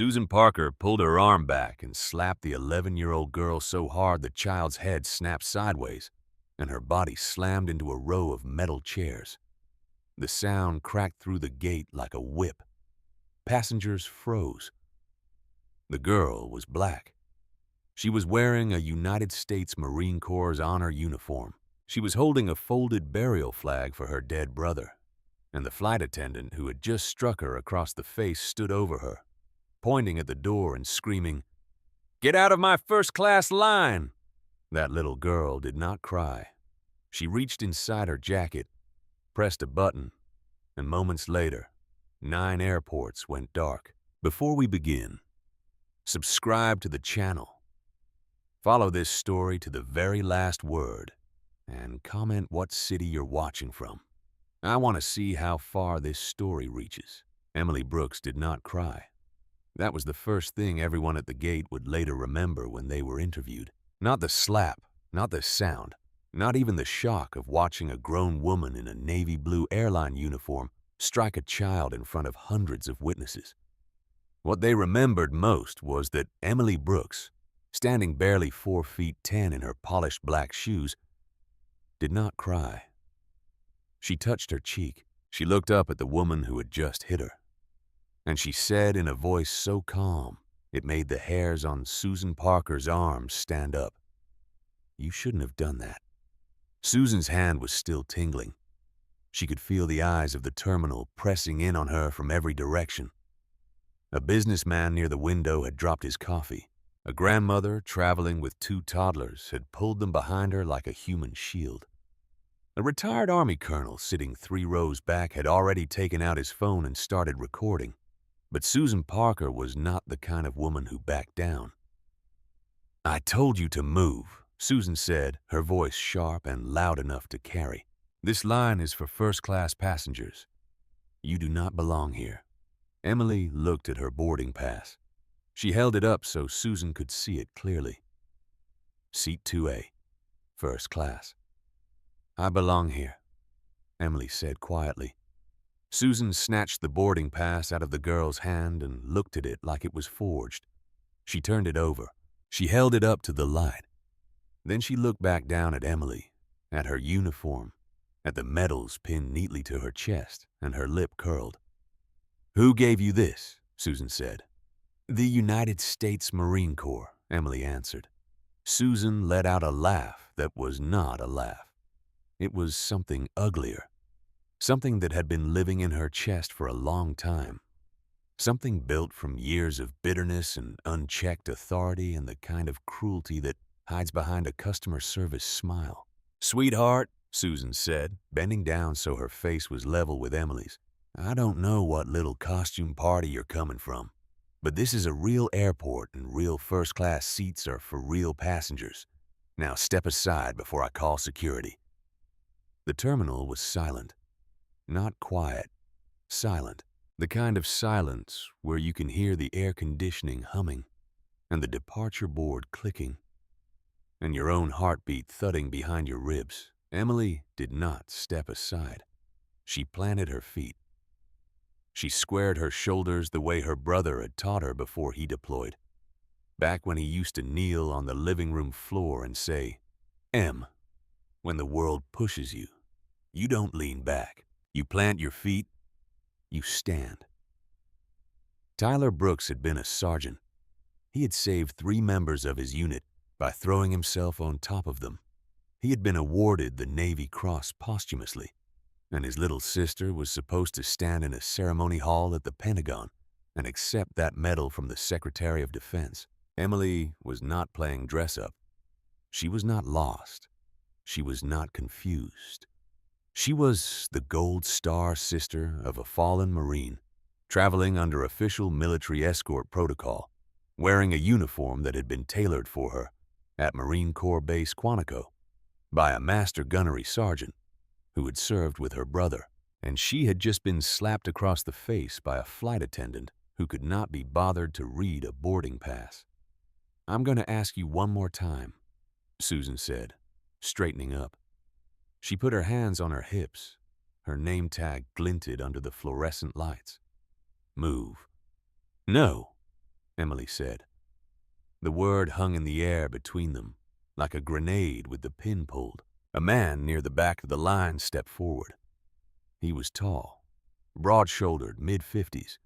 Susan Parker pulled her arm back and slapped the 11-year-old girl so hard the child's head snapped sideways and her body slammed into a row of metal chairs. The sound cracked through the gate like a whip. Passengers froze. The girl was black. She was wearing a United States Marine Corps honor uniform. She was holding a folded burial flag for her dead brother, and the flight attendant who had just struck her across the face stood over her, pointing at the door and screaming, "Get out of my first-class line!" That little girl did not cry. She reached inside her jacket, pressed a button, and moments later, 9 airports went dark. Before we begin, subscribe to the channel. Follow this story to the very last word, and comment what city you're watching from. I want to see how far this story reaches. Emily Brooks did not cry. That was the first thing everyone at the gate would later remember when they were interviewed. Not the slap, not the sound, not even the shock of watching a grown woman in a navy blue airline uniform strike a child in front of hundreds of witnesses. What they remembered most was that Emily Brooks, standing barely 4 feet 10 in her polished black shoes, did not cry. She touched her cheek. She looked up at the woman who had just hit her. And she said in a voice so calm, it made the hairs on Susan Parker's arms stand up, "You shouldn't have done that." Susan's hand was still tingling. She could feel the eyes of the terminal pressing in on her from every direction. A businessman near the window had dropped his coffee. A grandmother traveling with 2 toddlers had pulled them behind her like a human shield. A retired Army colonel sitting 3 rows back had already taken out his phone and started recording. But Susan Parker was not the kind of woman who backed down. "I told you to move," Susan said, her voice sharp and loud enough to carry. "This line is for first-class passengers. You do not belong here." Emily looked at her boarding pass. She held it up so Susan could see it clearly. "Seat 2A, first class." "I belong here," Emily said quietly. Susan snatched the boarding pass out of the girl's hand and looked at it like it was forged. She turned it over. She held it up to the light. Then she looked back down at Emily, at her uniform, at the medals pinned neatly to her chest, and her lip curled. "Who gave you this?" Susan said. "The United States Marine Corps," Emily answered. Susan let out a laugh that was not a laugh. It was something uglier, something that had been living in her chest for a long time, something built from years of bitterness and unchecked authority and the kind of cruelty that hides behind a customer service smile. "Sweetheart," Susan said, bending down so her face was level with Emily's, "I don't know what little costume party you're coming from, but this is a real airport and real first-class seats are for real passengers. Now step aside before I call security." The terminal was silent. Not quiet, silent. The kind of silence where you can hear the air conditioning humming and the departure board clicking and your own heartbeat thudding behind your ribs. Emily did not step aside. She planted her feet. She squared her shoulders the way her brother had taught her before he deployed, back when he used to kneel on the living room floor and say, "Em, when the world pushes you, you don't lean back. You plant your feet, you stand." Tyler Brooks had been a sergeant. He had saved 3 members of his unit by throwing himself on top of them. He had been awarded the Navy Cross posthumously, and his little sister was supposed to stand in a ceremony hall at the Pentagon and accept that medal from the Secretary of Defense. Emily was not playing dress-up. She was not lost. She was not confused. She was the Gold Star sister of a fallen Marine, traveling under official military escort protocol, wearing a uniform that had been tailored for her at Marine Corps Base Quantico by a master gunnery sergeant who had served with her brother, and she had just been slapped across the face by a flight attendant who could not be bothered to read a boarding pass. "I'm going to ask you one more time," Susan said, straightening up. She put her hands on her hips. Her name tag glinted under the fluorescent lights. "Move." "No." Emily said. The word hung in the air between them, like a grenade with the pin pulled. A man near the back of the line stepped forward. He was tall, broad-shouldered, mid-50s,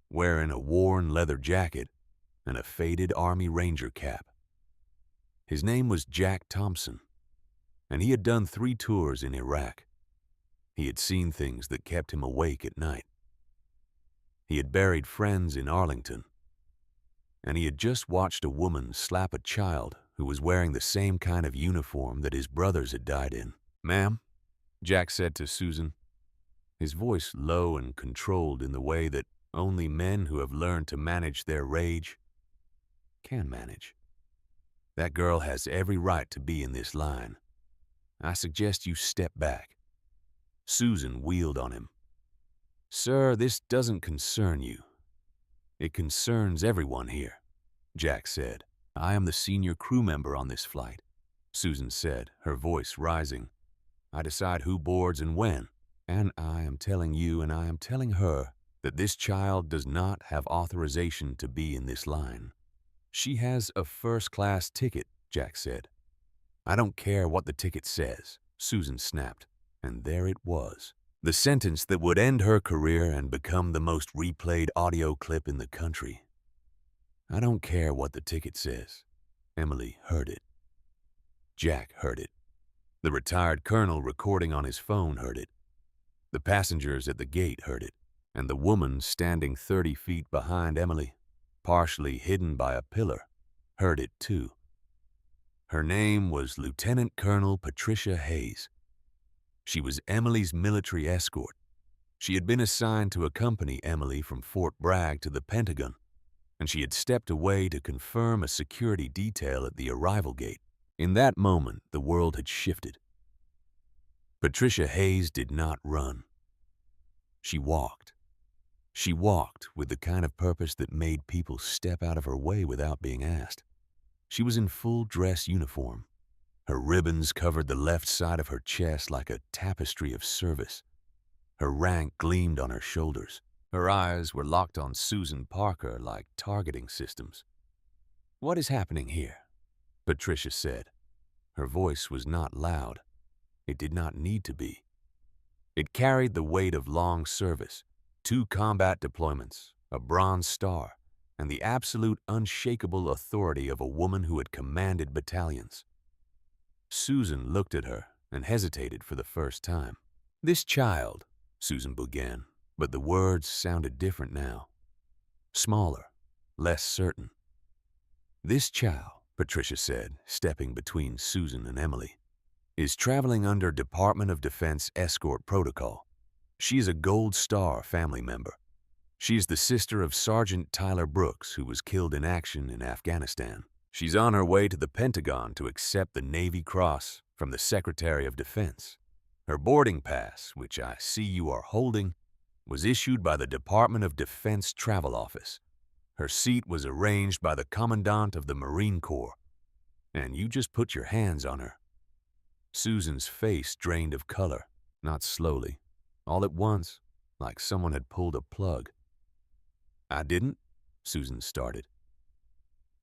wearing a worn leather jacket and a faded Army Ranger cap. His name was Jack Thompson, and he had done 3 tours in Iraq. He had seen things that kept him awake at night. He had buried friends in Arlington, and he had just watched a woman slap a child who was wearing the same kind of uniform that his brothers had died in. "Ma'am," Jack said to Susan, his voice low and controlled in the way that only men who have learned to manage their rage can manage. "That girl has every right to be in this line. I suggest you step back." Susan wheeled on him. "Sir, this doesn't concern you. It concerns everyone here," Jack said. "I am the senior crew member on this flight," Susan said, her voice rising. "I decide who boards and when, and I am telling you and I am telling her that this child does not have authorization to be in this line." "She has a first-class ticket," Jack said. "I don't care what the ticket says," Susan snapped, and there it was. The sentence that would end her career and become the most replayed audio clip in the country. "I don't care what the ticket says." Emily heard it. Jack heard it. The retired colonel recording on his phone heard it. The passengers at the gate heard it. And the woman standing 30 feet behind Emily, partially hidden by a pillar, heard it too. Her name was Lieutenant Colonel Patricia Hayes. She was Emily's military escort. She had been assigned to accompany Emily from Fort Bragg to the Pentagon, and she had stepped away to confirm a security detail at the arrival gate. In that moment, the world had shifted. Patricia Hayes did not run. She walked. She walked with the kind of purpose that made people step out of her way without being asked. She was in full dress uniform. Her ribbons covered the left side of her chest like a tapestry of service. Her rank gleamed on her shoulders. Her eyes were locked on Susan Parker like targeting systems. "What is happening here?" Patricia said. Her voice was not loud. It did not need to be. It carried the weight of long service, 2 combat deployments, a Bronze Star, and the absolute unshakable authority of a woman who had commanded battalions. Susan looked at her and hesitated for the first time. "This child," Susan began, but the words sounded different now. Smaller, less certain. "This child," Patricia said, stepping between Susan and Emily, "is traveling under Department of Defense escort protocol. She is a Gold Star family member. She is the sister of Sergeant Tyler Brooks, who was killed in action in Afghanistan. She's on her way to the Pentagon to accept the Navy Cross from the Secretary of Defense. Her boarding pass, which I see you are holding, was issued by the Department of Defense Travel Office. Her seat was arranged by the Commandant of the Marine Corps, and you just put your hands on her." Susan's face drained of color, not slowly, all at once, like someone had pulled a plug. "I didn't," Susan started.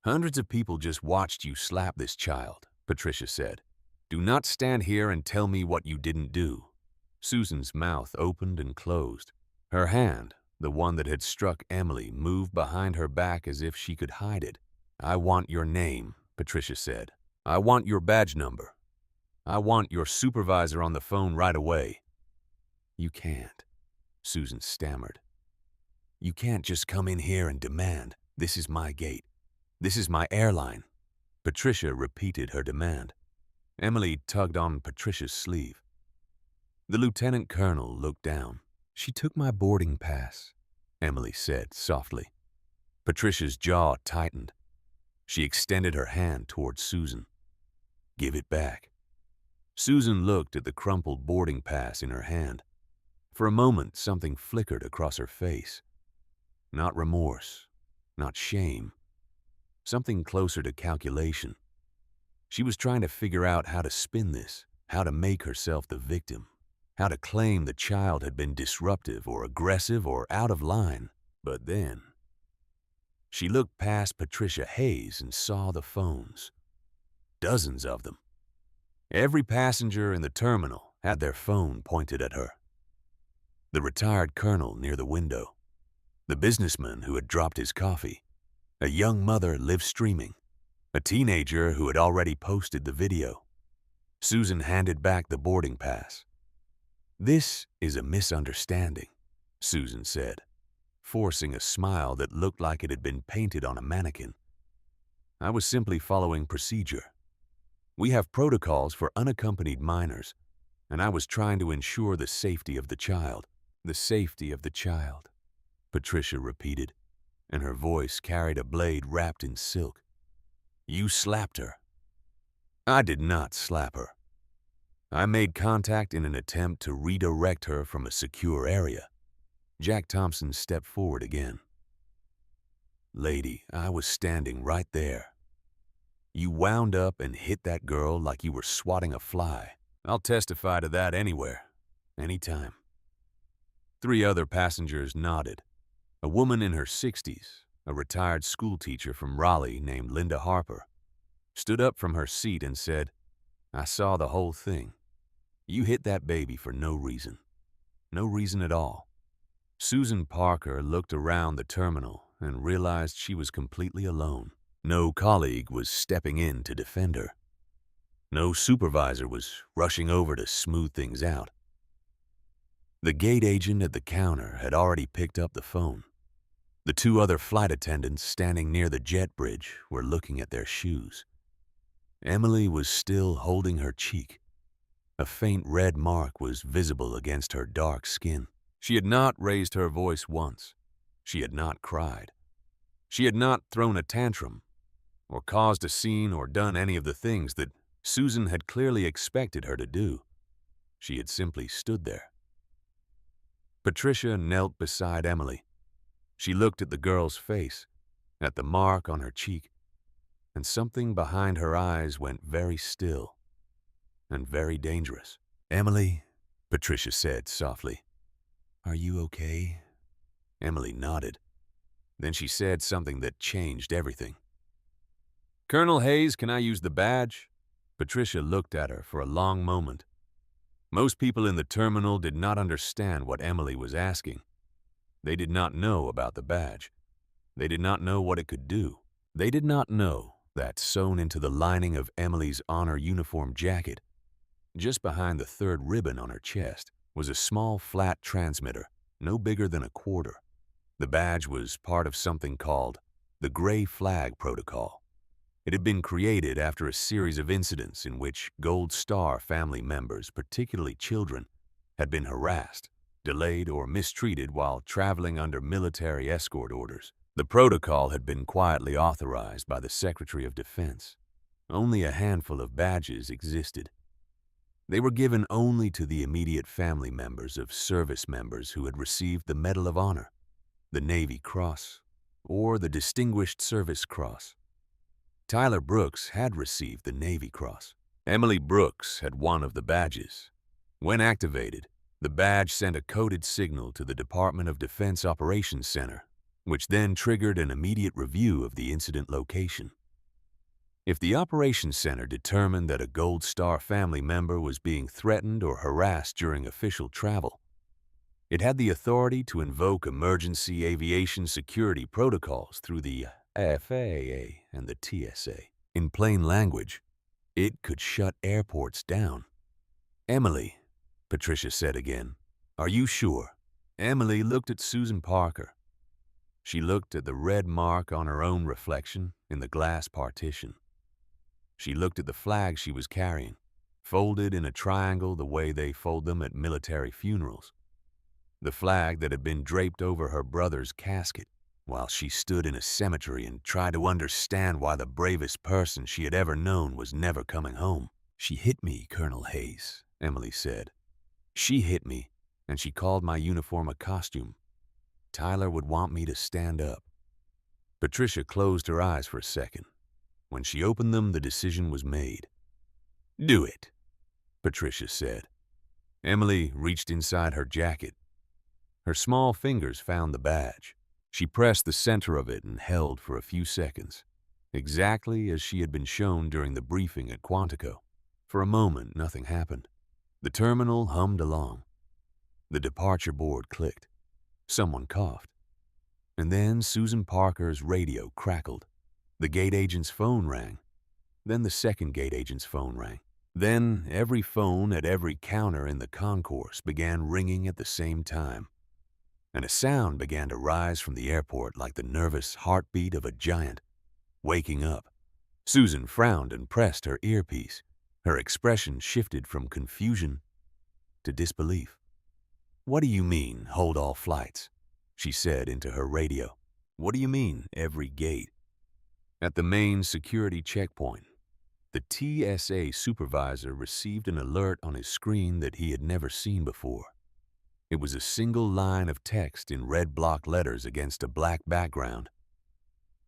"Hundreds of people just watched you slap this child," Patricia said. "Do not stand here and tell me what you didn't do." Susan's mouth opened and closed. Her hand, the one that had struck Emily, moved behind her back as if she could hide it. "I want your name," Patricia said. "I want your badge number. I want your supervisor on the phone right away." "You can't," Susan stammered. "You can't just come in here and demand. This is my gate. This is my airline." Patricia repeated her demand. Emily tugged on Patricia's sleeve. The lieutenant colonel looked down. "She took my boarding pass," Emily said softly. Patricia's jaw tightened. She extended her hand toward Susan. "Give it back." Susan looked at the crumpled boarding pass in her hand. For a moment, something flickered across her face. Not remorse, not shame. Something closer to calculation. She was trying to figure out how to spin this, how to make herself the victim, how to claim the child had been disruptive or aggressive or out of line. But then She looked past Patricia Hayes and saw the phones. Dozens of them. Every passenger in the terminal had their phone pointed at her. The retired colonel near the window, the businessman who had dropped his coffee, a young mother live streaming, a teenager who had already posted the video. Susan handed back the boarding pass. "This is a misunderstanding," Susan said, forcing a smile that looked like it had been painted on a mannequin. "I was simply following procedure. We have protocols for unaccompanied minors, and I was trying to ensure the safety of the child." "The safety of the child," Patricia repeated, and her voice carried a blade wrapped in silk. "You slapped her." "I did not slap her. I made contact in an attempt to redirect her from a secure area." Jack Thompson stepped forward again. "Lady, I was standing right there. You wound up and hit that girl like you were swatting a fly. I'll testify to that anywhere, anytime." 3 other passengers nodded. A woman in her 60s, a retired schoolteacher from Raleigh named Linda Harper, stood up from her seat and said, "I saw the whole thing. You hit that baby for no reason. No reason at all." Susan Parker looked around the terminal and realized she was completely alone. No colleague was stepping in to defend her. No supervisor was rushing over to smooth things out. The gate agent at the counter had already picked up the phone. The 2 other flight attendants standing near the jet bridge were looking at their shoes. Emily was still holding her cheek. A faint red mark was visible against her dark skin. She had not raised her voice once. She had not cried. She had not thrown a tantrum, or caused a scene or done any of the things that Susan had clearly expected her to do. She had simply stood there. Patricia knelt beside Emily. She looked at the girl's face, at the mark on her cheek, and something behind her eyes went very still and very dangerous. "Emily," Patricia said softly, "are you okay?" Emily nodded. Then she said something that changed everything. "Colonel Hayes, can I use the badge?" Patricia looked at her for a long moment. Most people in the terminal did not understand what Emily was asking. They did not know about the badge. They did not know what it could do. They did not know that sewn into the lining of Emily's honor uniform jacket, just behind the 3rd ribbon on her chest, was a small flat transmitter, no bigger than a quarter. The badge was part of something called the Gray Flag Protocol. It had been created after a series of incidents in which Gold Star family members, particularly children, had been harassed, delayed, or mistreated while traveling under military escort orders. The protocol had been quietly authorized by the Secretary of Defense. Only a handful of badges existed. They were given only to the immediate family members of service members who had received the Medal of Honor, the Navy Cross, or the Distinguished Service Cross. Tyler Brooks had received the Navy Cross. Emily Brooks had one of the badges. When activated, the badge sent a coded signal to the Department of Defense Operations Center, which then triggered an immediate review of the incident location. If the Operations Center determined that a Gold Star family member was being threatened or harassed during official travel, it had the authority to invoke emergency aviation security protocols through the FAA and the TSA. In plain language, it could shut airports down. "Emily," Patricia said again, "are you sure?" Emily looked at Susan Parker. She looked at the red mark on her own reflection in the glass partition. She looked at the flag she was carrying, folded in a triangle the way they fold them at military funerals. The flag that had been draped over her brother's casket while she stood in a cemetery and tried to understand why the bravest person she had ever known was never coming home. "She hit me, Colonel Hayes," Emily said. "She hit me, and she called my uniform a costume. Tyler would want me to stand up." Patricia closed her eyes for a second. When she opened them, the decision was made. "Do it," Patricia said. Emily reached inside her jacket. Her small fingers found the badge. She pressed the center of it and held for a few seconds, exactly as she had been shown during the briefing at Quantico. For a moment, nothing happened. The terminal hummed along. The departure board clicked. Someone coughed. And then Susan Parker's radio crackled. The gate agent's phone rang. Then the second gate agent's phone rang. Then every phone at every counter in the concourse began ringing at the same time. And a sound began to rise from the airport like the nervous heartbeat of a giant waking up. Susan frowned and pressed her earpiece. Her expression shifted from confusion to disbelief. "What do you mean, hold all flights?" she said into her radio. "What do you mean, every gate?" At the main security checkpoint, the TSA supervisor received an alert on his screen that he had never seen before. It was a single line of text in red block letters against a black background.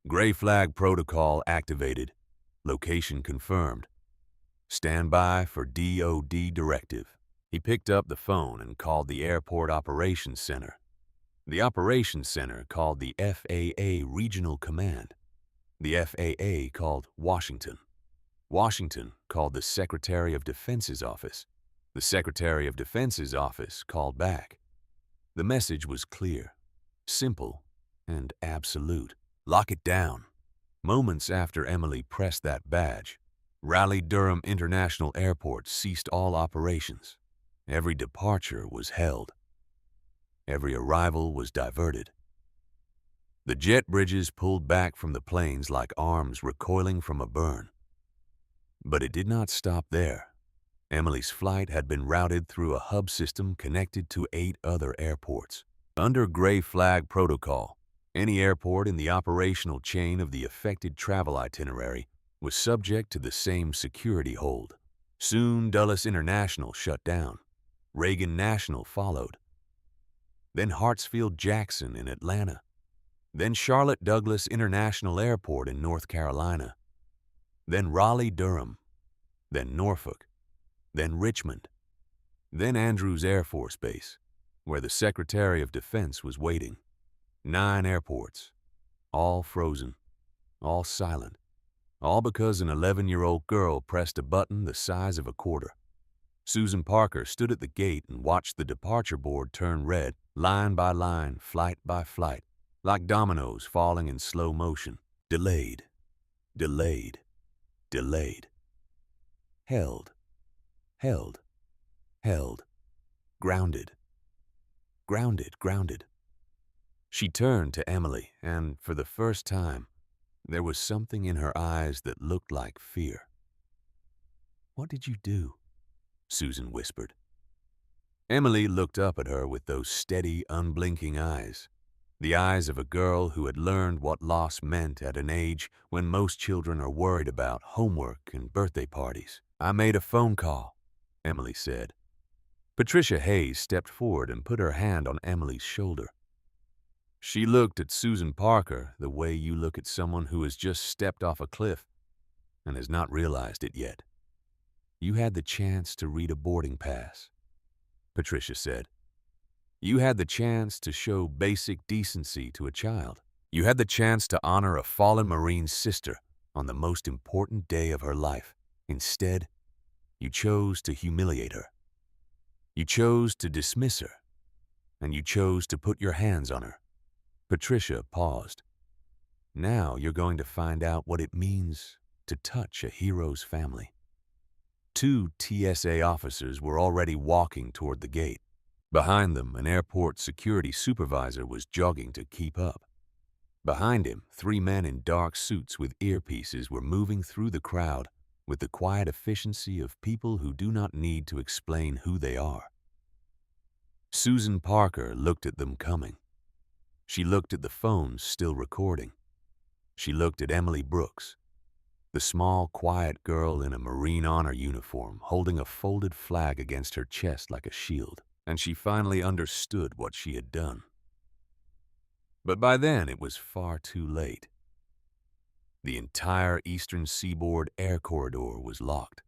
"Gray flag protocol activated. Location confirmed. Stand by for DOD directive." He picked up the phone and called the Airport Operations Center. The Operations Center called the FAA Regional Command. The FAA called Washington. Washington called the Secretary of Defense's office. The Secretary of Defense's office called back. The message was clear, simple, and absolute. Lock it down. Moments after Emily pressed that badge, Raleigh-Durham International Airport ceased all operations. Every departure was held. Every arrival was diverted. The jet bridges pulled back from the planes like arms recoiling from a burn. But it did not stop there. Emily's flight had been routed through a hub system connected to 8 other airports. Under gray flag protocol, any airport in the operational chain of the affected travel itinerary was subject to the same security hold. Soon Dulles International shut down. Reagan National followed. Then Hartsfield-Jackson in Atlanta. Then Charlotte Douglas International Airport in North Carolina. Then Raleigh-Durham. Then Norfolk. Then Richmond. Then Andrews Air Force Base, where the Secretary of Defense was waiting. 9 airports, all frozen, all silent, all because an 11-year-old girl pressed a button the size of a quarter. Susan Parker stood at the gate and watched the departure board turn red, line by line, flight by flight, like dominoes falling in slow motion. Delayed, delayed, delayed. Held, held, held. Grounded, grounded, grounded. She turned to Emily, and for the first time, there was something in her eyes that looked like fear. "What did you do?" Susan whispered. Emily looked up at her with those steady, unblinking eyes, the eyes of a girl who had learned what loss meant at an age when most children are worried about homework and birthday parties. "I made a phone call," Emily said. Patricia Hayes stepped forward and put her hand on Emily's shoulder. She looked at Susan Parker the way you look at someone who has just stepped off a cliff and has not realized it yet. "You had the chance to read a boarding pass," Patricia said. "You had the chance to show basic decency to a child. You had the chance to honor a fallen Marine's sister on the most important day of her life. Instead, you chose to humiliate her. You chose to dismiss her, and you chose to put your hands on her." Patricia paused. "Now you're going to find out what it means to touch a hero's family." 2 TSA officers were already walking toward the gate. Behind them, an airport security supervisor was jogging to keep up. Behind him, 3 men in dark suits with earpieces were moving through the crowd with the quiet efficiency of people who do not need to explain who they are. Susan Parker looked at them coming. She looked at the phones still recording. She looked at Emily Brooks, the small, quiet girl in a Marine Honor uniform holding a folded flag against her chest like a shield, and she finally understood what she had done. But by then it was far too late. The entire Eastern Seaboard air corridor was locked.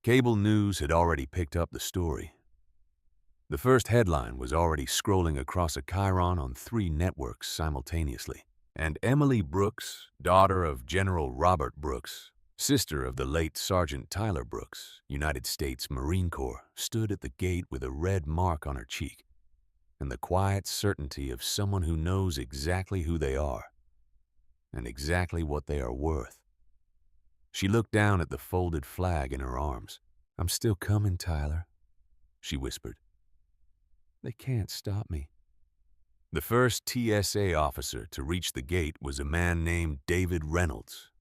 Cable news had already picked up the story. The first headline was already scrolling across a chyron on 3 networks simultaneously. And Emily Brooks, daughter of General Robert Brooks, sister of the late Sergeant Tyler Brooks, United States Marine Corps, stood at the gate with a red mark on her cheek and the quiet certainty of someone who knows exactly who they are and exactly what they are worth. She looked down at the folded flag in her arms. "I'm still coming, Tyler," she whispered. "They can't stop me." The first TSA officer to reach the gate was a man named David Reynolds.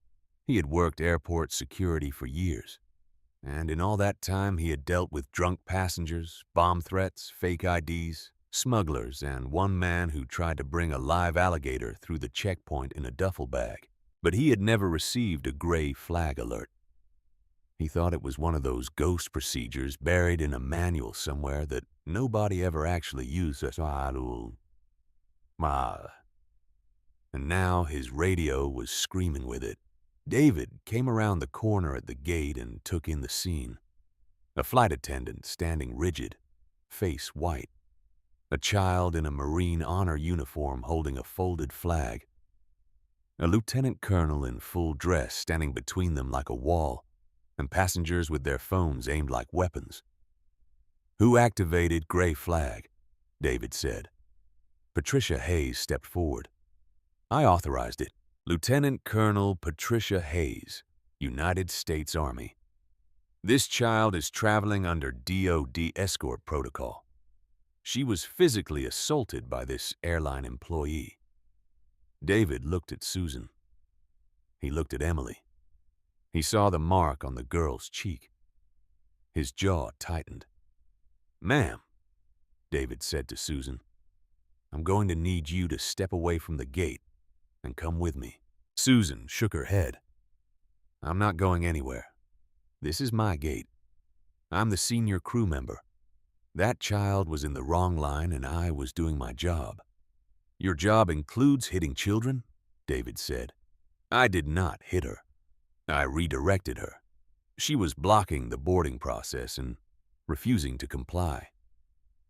He had worked airport security for years, and in all that time he had dealt with drunk passengers, bomb threats, fake IDs, smugglers, and one man who tried to bring a live alligator through the checkpoint in a duffel bag. But he had never received a gray flag alert. He thought it was one of those ghost procedures buried in a manual somewhere that nobody ever actually used. And now his radio was screaming with it. David came around the corner at the gate and took in the scene. A flight attendant standing rigid, face white. A child in a Marine honor uniform holding a folded flag. A lieutenant colonel in full dress standing between them like a wall, and passengers with their phones aimed like weapons. "Who activated gray flag?" David said. Patricia Hayes stepped forward. "I authorized it. Lieutenant Colonel Patricia Hayes, United States Army. This child is traveling under DOD escort protocol. She was physically assaulted by this airline employee." David looked at Susan. He looked at Emily. He saw the mark on the girl's cheek. His jaw tightened. "Ma'am," David said to Susan, "I'm going to need you to step away from the gate and come with me." Susan shook her head. "I'm not going anywhere. This is my gate. I'm the senior crew member. That child was in the wrong line and I was doing my job." "Your job includes hitting children?" David said. "I did not hit her. I redirected her. She was blocking the boarding process and refusing to comply."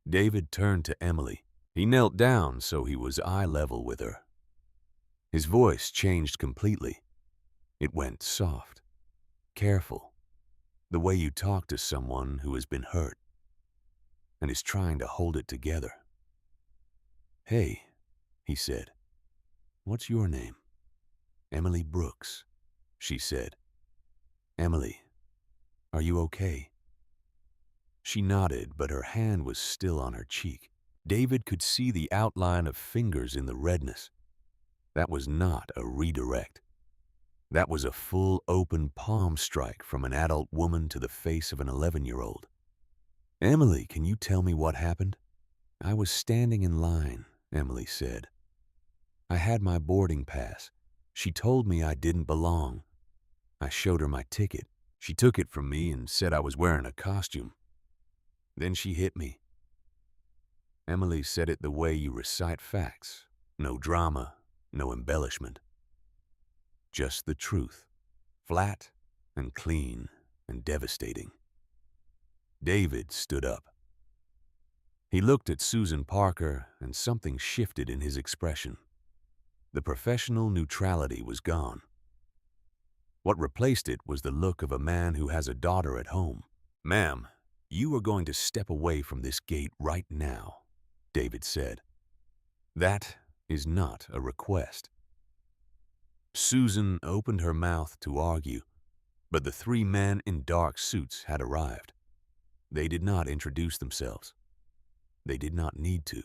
David turned to Emily. He knelt down so he was eye level with her. His voice changed completely. It went soft, careful, the way you talk to someone who has been hurt and is trying to hold it together. "Hey," he said, "what's your name?" "Emily Brooks," she said. "Emily, are you okay?" She nodded, but her hand was still on her cheek. David could see the outline of fingers in the redness. That was not a redirect. That was a full open palm strike from an adult woman to the face of an 11-year-old. "Emily, can you tell me what happened?" "I was standing in line," Emily said. "I had my boarding pass. She told me I didn't belong. I showed her my ticket. She took it from me and said I was wearing a costume. Then she hit me." Emily said it the way you recite facts. No drama, no embellishment. Just the truth. Flat and clean and devastating. David stood up. He looked at Susan Parker and something shifted in his expression. The professional neutrality was gone. What replaced it was the look of a man who has a daughter at home. "Ma'am, you are going to step away from this gate right now," David said. "That is not a request." Susan opened her mouth to argue, but the 3 men in dark suits had arrived. They did not introduce themselves. They did not need to.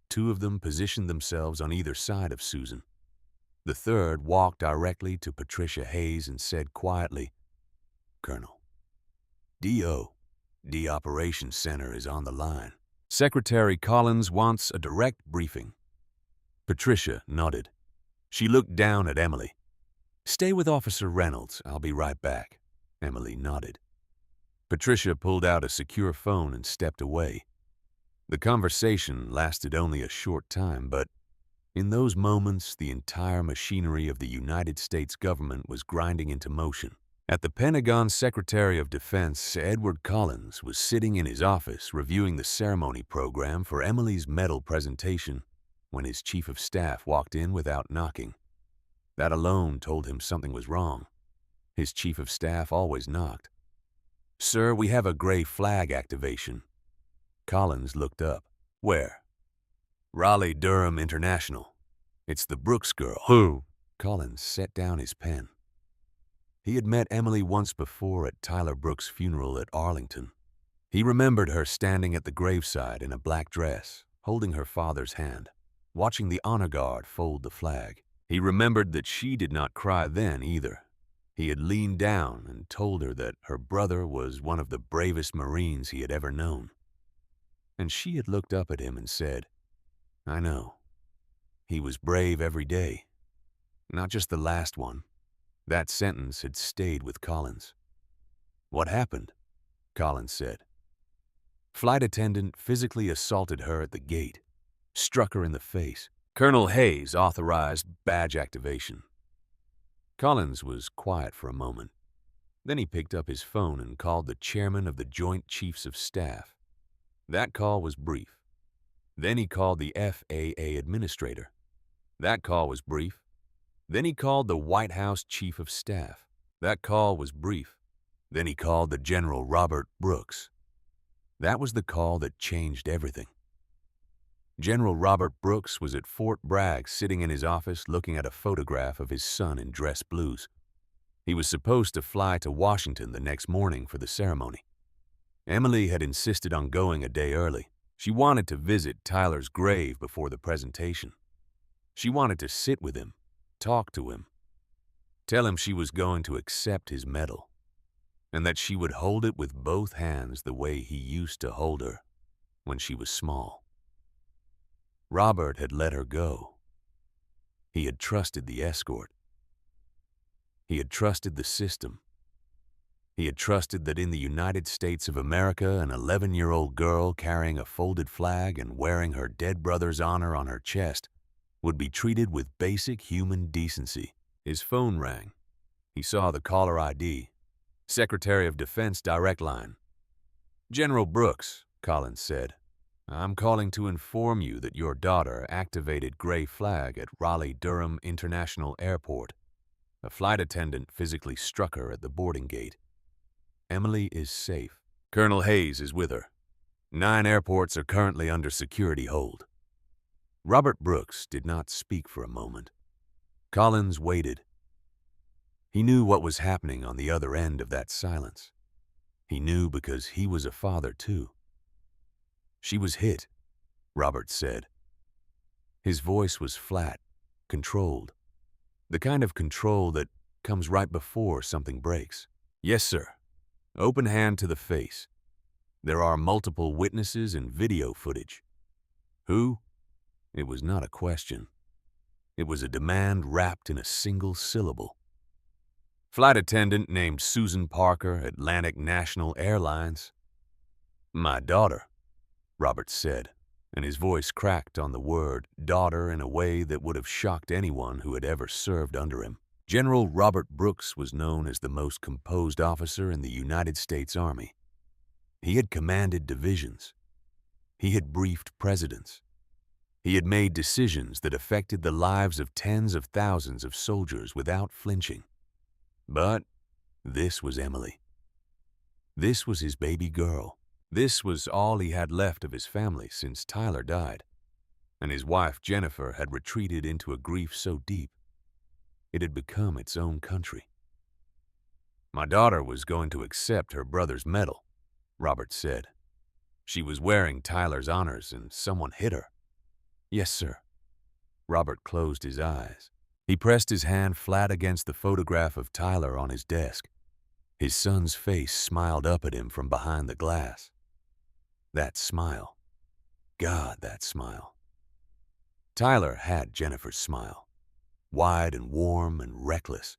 2 of them positioned themselves on either side of Susan. The third walked directly to Patricia Hayes and said quietly, "Colonel, D Operations Center is on the line. Secretary Collins wants a direct briefing." Patricia nodded. She looked down at Emily. "Stay with Officer Reynolds. I'll be right back." Emily nodded. Patricia pulled out a secure phone and stepped away. The conversation lasted only a short time, but in those moments, the entire machinery of the United States government was grinding into motion. At the Pentagon Secretary of Defense, Edward Collins was sitting in his office reviewing the ceremony program for Emily's medal presentation when his chief of staff walked in without knocking. That alone told him something was wrong. His chief of staff always knocked. "Sir, we have a gray flag activation." Collins looked up. "Where?" "Raleigh-Durham International. It's the Brooks girl." Who? Collins set down his pen. He had met Emily once before at Tyler Brooks' funeral at Arlington. He remembered her standing at the graveside in a black dress, holding her father's hand, watching the honor guard fold the flag. He remembered that she did not cry then either. He had leaned down and told her that her brother was one of the bravest Marines he had ever known. And she had looked up at him and said, "I know. He was brave every day. Not just the last one." That sentence had stayed with Collins. "What happened?" Collins said. "Flight attendant physically assaulted her at the gate, struck her in the face. Colonel Hayes authorized badge activation." Collins was quiet for a moment. Then he picked up his phone and called the chairman of the Joint Chiefs of Staff. That call was brief. Then he called the FAA administrator. That call was brief. Then he called the White House Chief of Staff. That call was brief. Then he called the General Robert Brooks. That was the call that changed everything. General Robert Brooks was at Fort Bragg sitting in his office looking at a photograph of his son in dress blues. He was supposed to fly to Washington the next morning for the ceremony. Emily had insisted on going a day early. She wanted to visit Tyler's grave before the presentation. She wanted to sit with him, talk to him, tell him she was going to accept his medal, and that she would hold it with both hands the way he used to hold her when she was small. Robert had let her go. He had trusted the escort. He had trusted the system. He had trusted that in the United States of America, an 11-year-old girl carrying a folded flag and wearing her dead brother's honor on her chest would be treated with basic human decency. His phone rang. He saw the caller ID. Secretary of Defense direct line. "General Brooks," Collins said, "I'm calling to inform you that your daughter activated gray flag at Raleigh-Durham International Airport. A flight attendant physically struck her at the boarding gate. Emily is safe. Colonel Hayes is with her. 9 airports are currently under security hold." Robert Brooks did not speak for a moment. Collins waited. He knew what was happening on the other end of that silence. He knew because he was a father too. "She was hit," Robert said. His voice was flat, controlled. The kind of control that comes right before something breaks. "Yes, sir. Open hand to the face. There are multiple witnesses and video footage." "Who?" It was not a question. It was a demand wrapped in a single syllable. "Flight attendant named Susan Parker, Atlantic National Airlines." "My daughter," Robert said, and his voice cracked on the word daughter in a way that would have shocked anyone who had ever served under him. General Robert Brooks was known as the most composed officer in the United States Army. He had commanded divisions. He had briefed presidents. He had made decisions that affected the lives of tens of thousands of soldiers without flinching. But this was Emily. This was his baby girl. This was all he had left of his family since Tyler died, and his wife Jennifer had retreated into a grief so deep it had become its own country. "My daughter was going to accept her brother's medal," Robert said. "She was wearing Tyler's honors and someone hit her." "Yes, sir." Robert closed his eyes. He pressed his hand flat against the photograph of Tyler on his desk. His son's face smiled up at him from behind the glass. That smile. God, that smile. Tyler had Jennifer's smile. Wide and warm and reckless.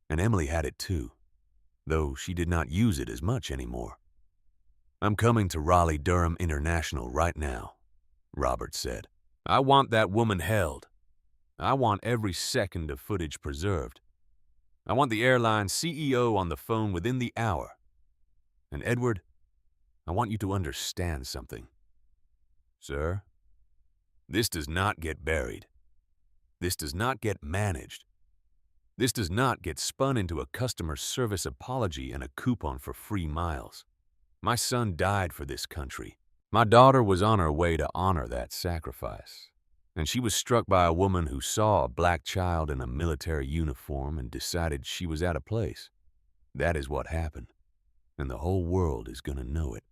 And Emily had it too, though she did not use it as much anymore. "I'm coming to Raleigh-Durham International right now," Robert said. "I want that woman held. I want every second of footage preserved. I want the airline CEO on the phone within the hour. And Edward, I want you to understand something. Sir, this does not get buried. This does not get managed. This does not get spun into a customer service apology and a coupon for free miles. My son died for this country. My daughter was on her way to honor that sacrifice, and she was struck by a woman who saw a black child in a military uniform and decided she was out of place. That is what happened, and the whole world is going to know it.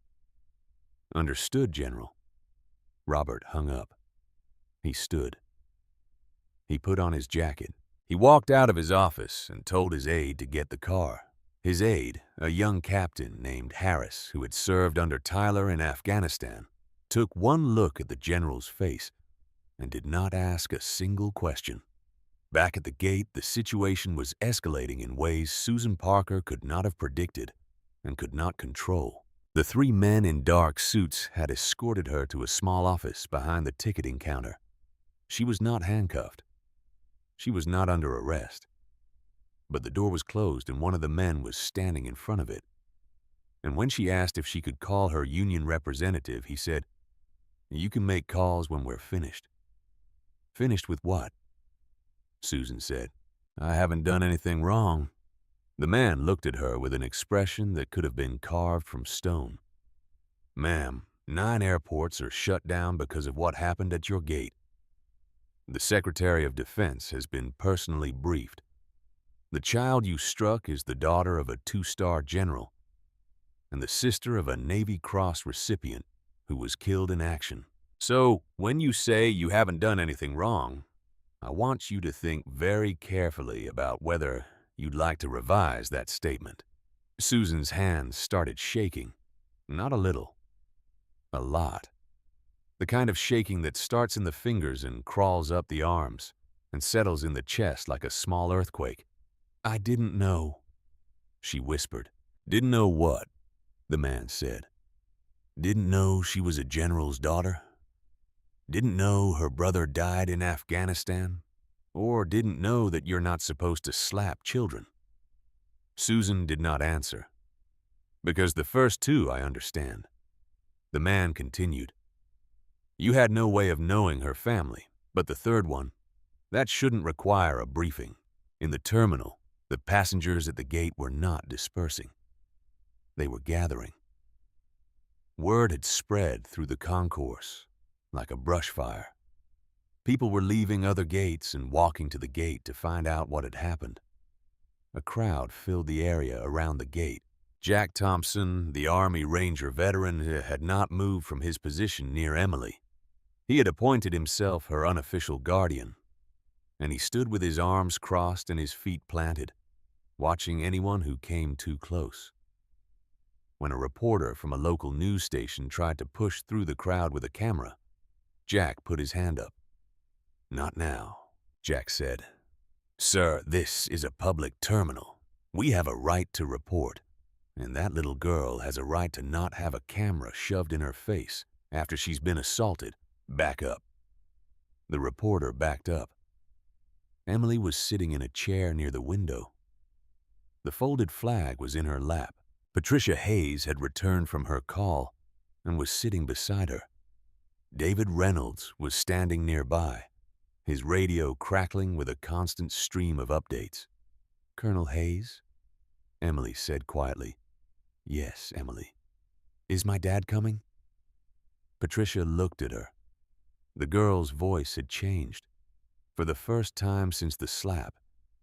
Understood, General. Robert hung up. He stood. He put on his jacket. He walked out of his office and told his aide to get the car. His aide, a young captain named Harris who had served under Tyler in Afghanistan, took one look at the general's face and did not ask a single question. Back at the gate, the situation was escalating in ways Susan Parker could not have predicted and could not control. The three men in dark suits had escorted her to a small office behind the ticketing counter. She was not handcuffed. She was not under arrest. But the door was closed and one of the men was standing in front of it. And when she asked if she could call her union representative, he said, "You can make calls when we're finished." "Finished with what?" Susan said. "I haven't done anything wrong." The man looked at her with an expression that could have been carved from stone. "Ma'am, 9 airports are shut down because of what happened at your gate. The Secretary of Defense has been personally briefed. The child you struck is the daughter of a 2-star general and the sister of a Navy Cross recipient who was killed in action. So, when you say you haven't done anything wrong, I want you to think very carefully about whether you'd like to revise that statement." Susan's hands started shaking. Not a little. A lot. The kind of shaking that starts in the fingers and crawls up the arms and settles in the chest like a small earthquake. "I didn't know," she whispered. "Didn't know what?" the man said. "Didn't know she was a general's daughter? Didn't know her brother died in Afghanistan? Or didn't know that you're not supposed to slap children?" Susan did not answer. "Because the first two I understand." The man continued. "You had no way of knowing her family, but the third one, that shouldn't require a briefing. In the terminal, the passengers at the gate were not dispersing. They were gathering. Word had spread through the concourse like a brush fire. People were leaving other gates and walking to the gate to find out what had happened. A crowd filled the area around the gate. Jack Thompson, the Army Ranger veteran, had not moved from his position near Emily. He had appointed himself her unofficial guardian, and he stood with his arms crossed and his feet planted, watching anyone who came too close. When a reporter from a local news station tried to push through the crowd with a camera, Jack put his hand up. "Not now," Jack said. "Sir, this is a public terminal. We have a right to report, and that little girl has a right to not have a camera shoved in her face after she's been assaulted. Back up." The reporter backed up. Emily was sitting in a chair near the window. The folded flag was in her lap. Patricia Hayes had returned from her call and was sitting beside her. David Reynolds was standing nearby, his radio crackling with a constant stream of updates. "Colonel Hayes?" Emily said quietly. "Yes, Emily. Is my dad coming?" Patricia looked at her. The girl's voice had changed. For the first time since the slap,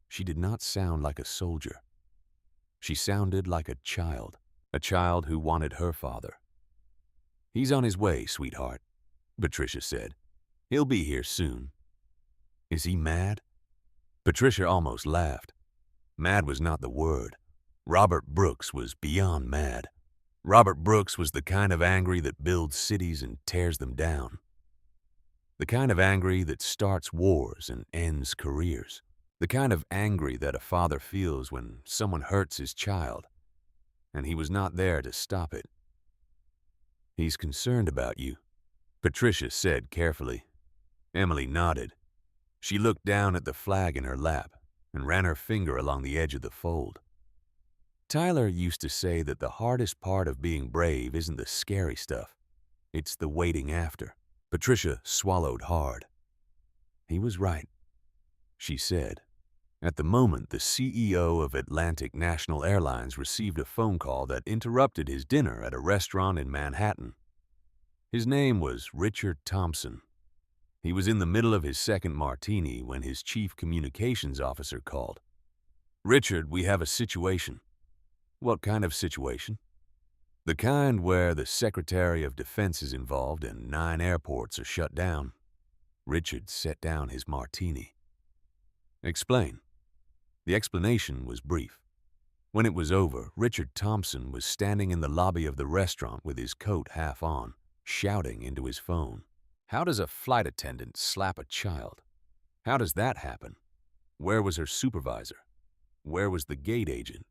she did not sound like a soldier. She sounded like a child who wanted her father. "He's on his way, sweetheart," Patricia said. "He'll be here soon." "Is he mad?" Patricia almost laughed. Mad was not the word. Robert Brooks was beyond mad. Robert Brooks was the kind of angry that builds cities and tears them down. The kind of angry that starts wars and ends careers. The kind of angry that a father feels when someone hurts his child, and he was not there to stop it. "He's concerned about you," Patricia said carefully. Emily nodded. She looked down at the flag in her lap. and ran her finger along the edge of the fold. Tyler used to say that the hardest part of being brave isn't the scary stuff. It's the waiting after. Patricia swallowed hard. He was right, she said. At the moment, the CEO of Atlantic National Airlines received a phone call that interrupted his dinner at a restaurant in Manhattan. His name was Richard Thompson. He was in the middle of his second martini when his chief communications officer called. "Richard, we have a situation." "What kind of situation?" "The kind where the Secretary of Defense is involved and 9 airports are shut down." Richard set down his martini. "Explain." The explanation was brief. When it was over, Richard Thompson was standing in the lobby of the restaurant with his coat half on, shouting into his phone. "How does a flight attendant slap a child? How does that happen? Where was her supervisor? Where was the gate agent?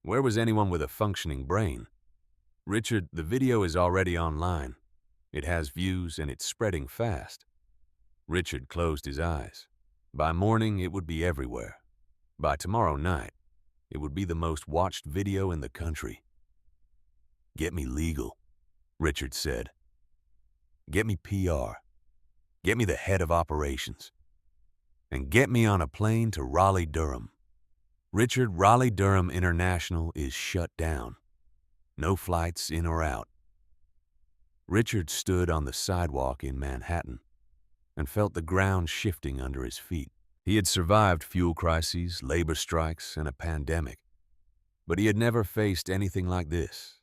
Where was anyone with a functioning brain? Richard, the video is already online. It has views and it's spreading fast." Richard closed his eyes. By morning, it would be everywhere. By tomorrow night, it would be the most watched video in the country. "Get me legal," Richard said. "Get me PR. Get me the head of operations. And get me on a plane to Raleigh-Durham. Richard, Raleigh-Durham International is shut down. No flights in or out." Richard stood on the sidewalk in Manhattan and felt the ground shifting under his feet. He had survived fuel crises, labor strikes, and a pandemic, but he had never faced anything like this.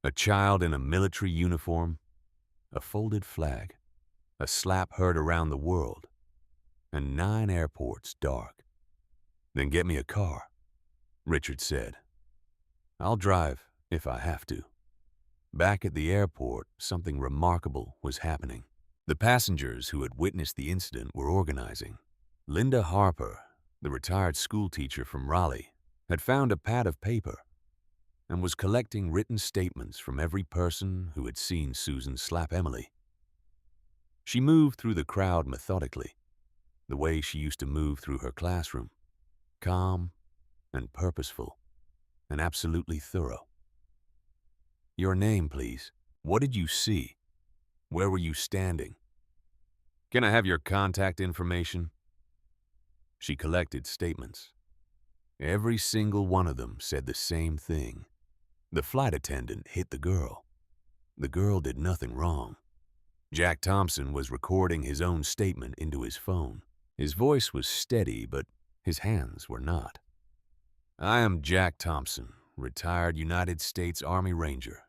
A child in a military uniform, a folded flag, a slap heard around the world, and 9 airports dark. "Then get me a car," Richard said. "I'll drive if I have to." Back at the airport, something remarkable was happening. The passengers who had witnessed the incident were organizing. Linda Harper, the retired schoolteacher from Raleigh, had found a pad of paper and was collecting written statements from every person who had seen Susan slap Emily. She moved through the crowd methodically, the way she used to move through her classroom, calm and purposeful and absolutely thorough. "Your name, please. What did you see? Where were you standing? Can I have your contact information?" She collected statements. Every single one of them said the same thing. The flight attendant hit the girl. The girl did nothing wrong. Jack Thompson was recording his own statement into his phone. His voice was steady, but his hands were not. "I am Jack Thompson, retired United States Army Ranger.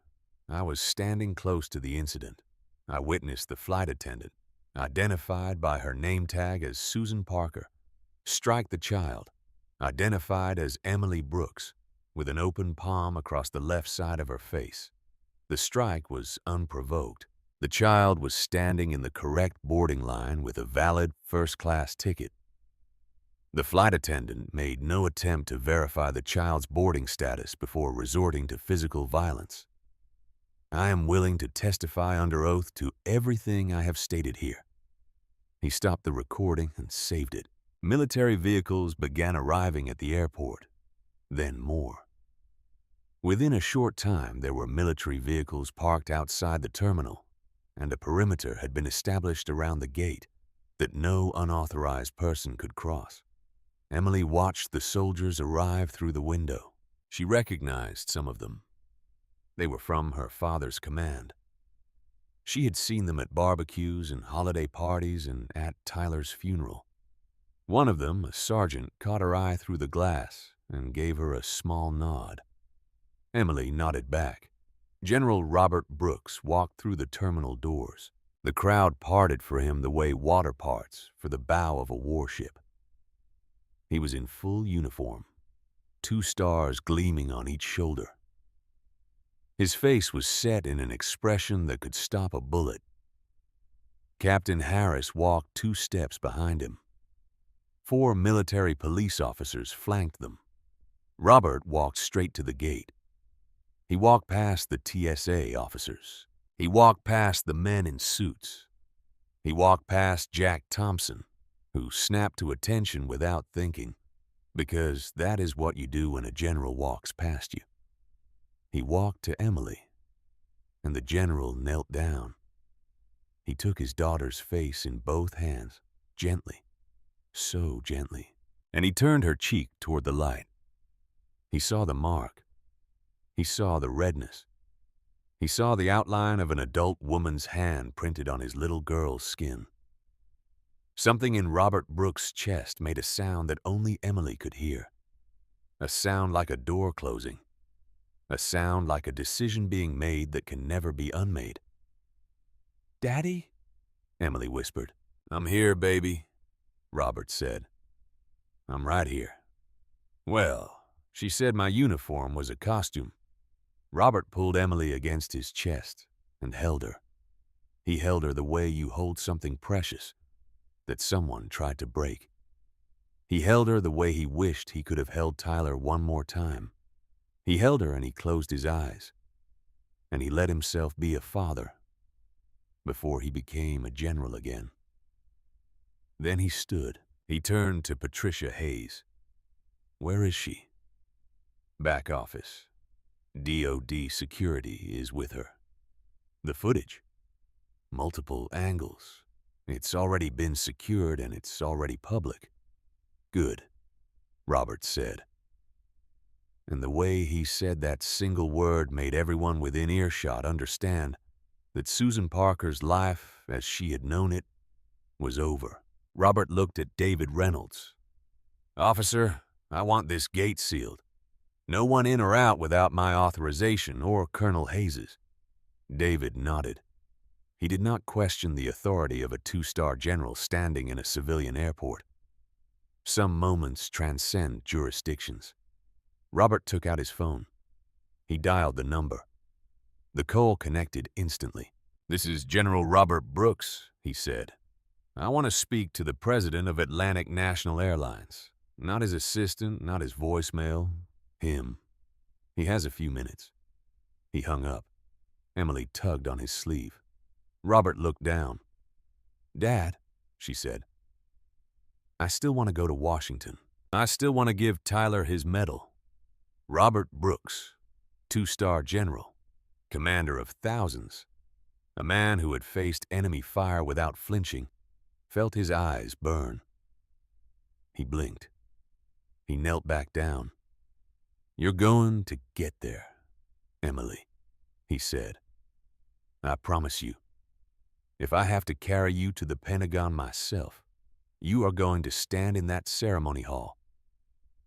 I was standing close to the incident. I witnessed the flight attendant, identified by her name tag as Susan Parker, strike the child, identified as Emily Brooks, with an open palm across the left side of her face. The strike was unprovoked. The child was standing in the correct boarding line with a valid first-class ticket. The flight attendant made no attempt to verify the child's boarding status before resorting to physical violence. I am willing to testify under oath to everything I have stated here." He stopped the recording and saved it. Military vehicles began arriving at the airport, then more. Within a short time, there were military vehicles parked outside the terminal, and a perimeter had been established around the gate that no unauthorized person could cross. Emily watched the soldiers arrive through the window. She recognized some of them. They were from her father's command. She had seen them at barbecues and holiday parties and at Tyler's funeral. One of them, a sergeant, caught her eye through the glass and gave her a small nod. Emily nodded back. General Robert Brooks walked through the terminal doors. The crowd parted for him the way water parts for the bow of a warship. He was in full uniform, 2 stars gleaming on each shoulder. His face was set in an expression that could stop a bullet. Captain Harris walked 2 steps behind him. 4 military police officers flanked them. Robert walked straight to the gate. He walked past the TSA officers. He walked past the men in suits. He walked past Jack Thompson, who snapped to attention without thinking. Because that is what you do when a general walks past you. He walked to Emily, and the general knelt down. He took his daughter's face in both hands, gently, so gently, and he turned her cheek toward the light. He saw the mark. He saw the redness. He saw the outline of an adult woman's hand printed on his little girl's skin. Something in Robert Brooks' chest made a sound that only Emily could hear. A sound like a door closing. A sound like a decision being made that can never be unmade. "Daddy?" Emily whispered. "I'm here, baby," Robert said. "I'm right here." "Well, she said my uniform was a costume." Robert pulled Emily against his chest and held her. He held her the way you hold something precious that someone tried to break. He held her the way he wished he could have held Tyler one more time. He held her and he closed his eyes, and he let himself be a father before he became a general again. Then he stood. He turned to Patricia Hayes. "Where is she?" "Back office. DOD security is with her." "The footage?" "Multiple angles. It's already been secured and it's already public." "Good," Robert said. And the way he said that single word made everyone within earshot understand that Susan Parker's life, as she had known it, was over. Robert looked at David Reynolds. "Officer, I want this gate sealed. No one in or out without my authorization or Colonel Hayes's." David nodded. He did not question the authority of a two-star general standing in a civilian airport. Some moments transcend jurisdictions. Robert took out his phone. He dialed the number. The call connected instantly. "This is General Robert Brooks," he said. "I want to speak to the president of Atlantic National Airlines. Not his assistant, not his voicemail. Him. He has a few minutes." He hung up. Emily tugged on his sleeve. Robert looked down. "Dad," she said, "I still want to go to Washington. I still want to give Tyler his medal." Robert Brooks, two-star general, commander of thousands, a man who had faced enemy fire without flinching, felt his eyes burn. He blinked. He knelt back down. "You're going to get there, Emily," he said. "I promise you. If I have to carry you to the Pentagon myself, you are going to stand in that ceremony hall,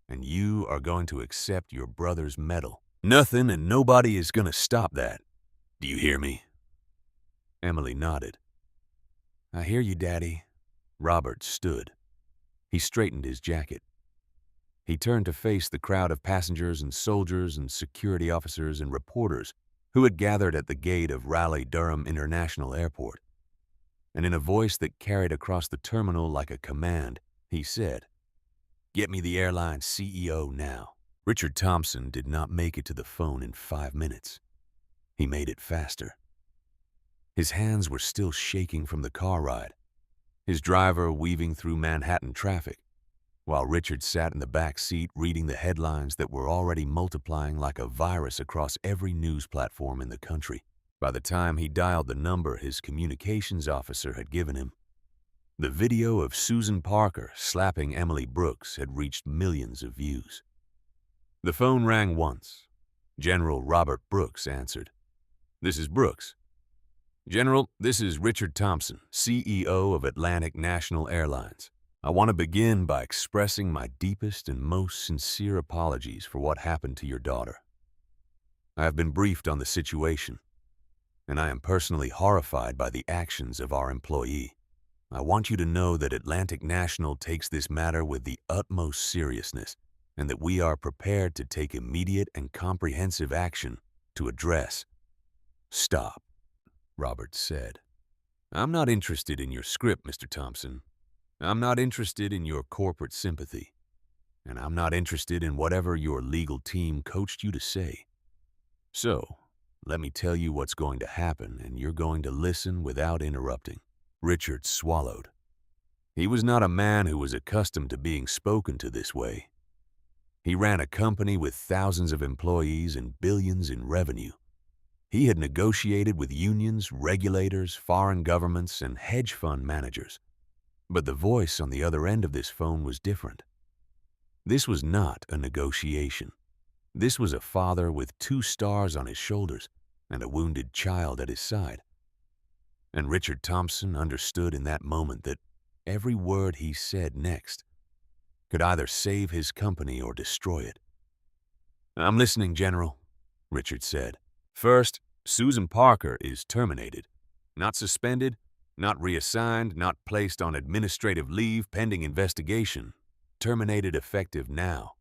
and you are going to accept your brother's medal. Nothing and nobody is going to stop that. Do you hear me?" Emily nodded. "I hear you, Daddy." Robert stood. He straightened his jacket. He turned to face the crowd of passengers and soldiers and security officers and reporters who had gathered at the gate of Raleigh-Durham International Airport. And in a voice that carried across the terminal like a command, he said, "Get me the airline CEO now." Richard Thompson did not make it to the phone in 5 minutes. He made it faster. His hands were still shaking from the car ride, his driver weaving through Manhattan traffic, while Richard sat in the back seat reading the headlines that were already multiplying like a virus across every news platform in the country. By the time he dialed the number his communications officer had given him, the video of Susan Parker slapping Emily Brooks had reached millions of views. The phone rang once. General Robert Brooks answered. "This is Brooks." "General, this is Richard Thompson, CEO of Atlantic National Airlines. I want to begin by expressing my deepest and most sincere apologies for what happened to your daughter. I have been briefed on the situation, and I am personally horrified by the actions of our employee. I want you to know that Atlantic National takes this matter with the utmost seriousness, and that we are prepared to take immediate and comprehensive action to address." "Stop," Robert said. "I'm not interested in your script, Mr. Thompson. I'm not interested in your corporate sympathy, and I'm not interested in whatever your legal team coached you to say. So, let me tell you what's going to happen, and you're going to listen without interrupting." Richard swallowed. He was not a man who was accustomed to being spoken to this way. He ran a company with thousands of employees and billions in revenue. He had negotiated with unions, regulators, foreign governments, and hedge fund managers. But the voice on the other end of this phone was different. This was not a negotiation. This was a father with 2 stars on his shoulders and a wounded child at his side. And Richard Thompson understood in that moment that every word he said next could either save his company or destroy it. "I'm listening, General," Richard said. "First, Susan Parker is terminated. Not suspended, not reassigned, not placed on administrative leave pending investigation. Terminated effective now,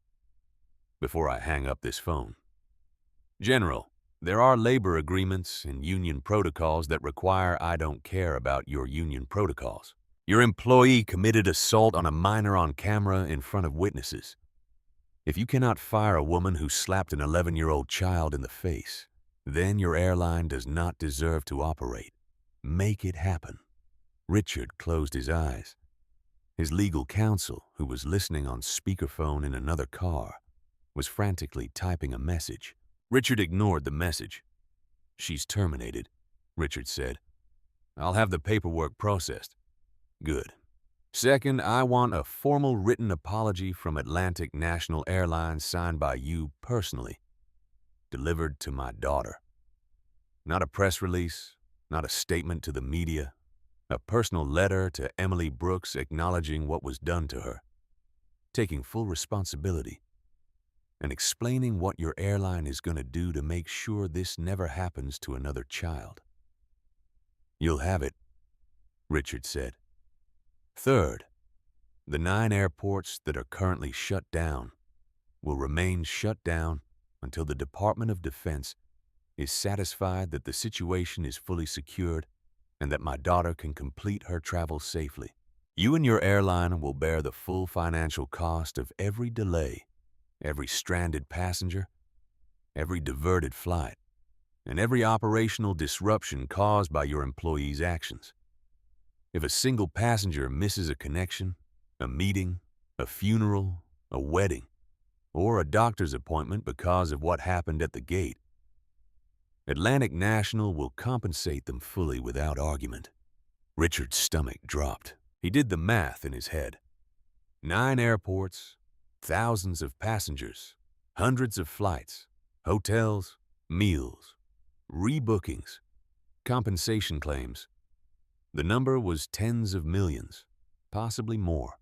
before I hang up this phone. General, there are labor agreements and union protocols that require I don't care about your union protocols. Your employee committed assault on a minor on camera in front of witnesses. If you cannot fire a woman who slapped an 11-year-old child in the face, then your airline does not deserve to operate. Make it happen." Richard closed his eyes. His legal counsel, who was listening on speakerphone in another car, was frantically typing a message. Richard ignored the message. "She's terminated," Richard said. "I'll have the paperwork processed." "Good. Second, I want a formal written apology from Atlantic National Airlines signed by you personally, delivered to my daughter. Not a press release, not a statement to the media, a personal letter to Emily Brooks acknowledging what was done to her, taking full responsibility, and explaining what your airline is going to do to make sure this never happens to another child." "You'll have it," Richard said. Third, the 9 airports that are currently shut down will remain shut down until the Department of Defense is satisfied that the situation is fully secured and that my daughter can complete her travel safely. You and your airline will bear the full financial cost of every delay, every stranded passenger, every diverted flight, and every operational disruption caused by your employees' actions. If a single passenger misses a connection, a meeting, a funeral, a wedding, or a doctor's appointment because of what happened at the gate, Atlantic National will compensate them fully without argument." Richard's stomach dropped. He did the math in his head. 9 airports, thousands of passengers, hundreds of flights, hotels, meals, rebookings, compensation claims. The number was tens of millions, possibly more.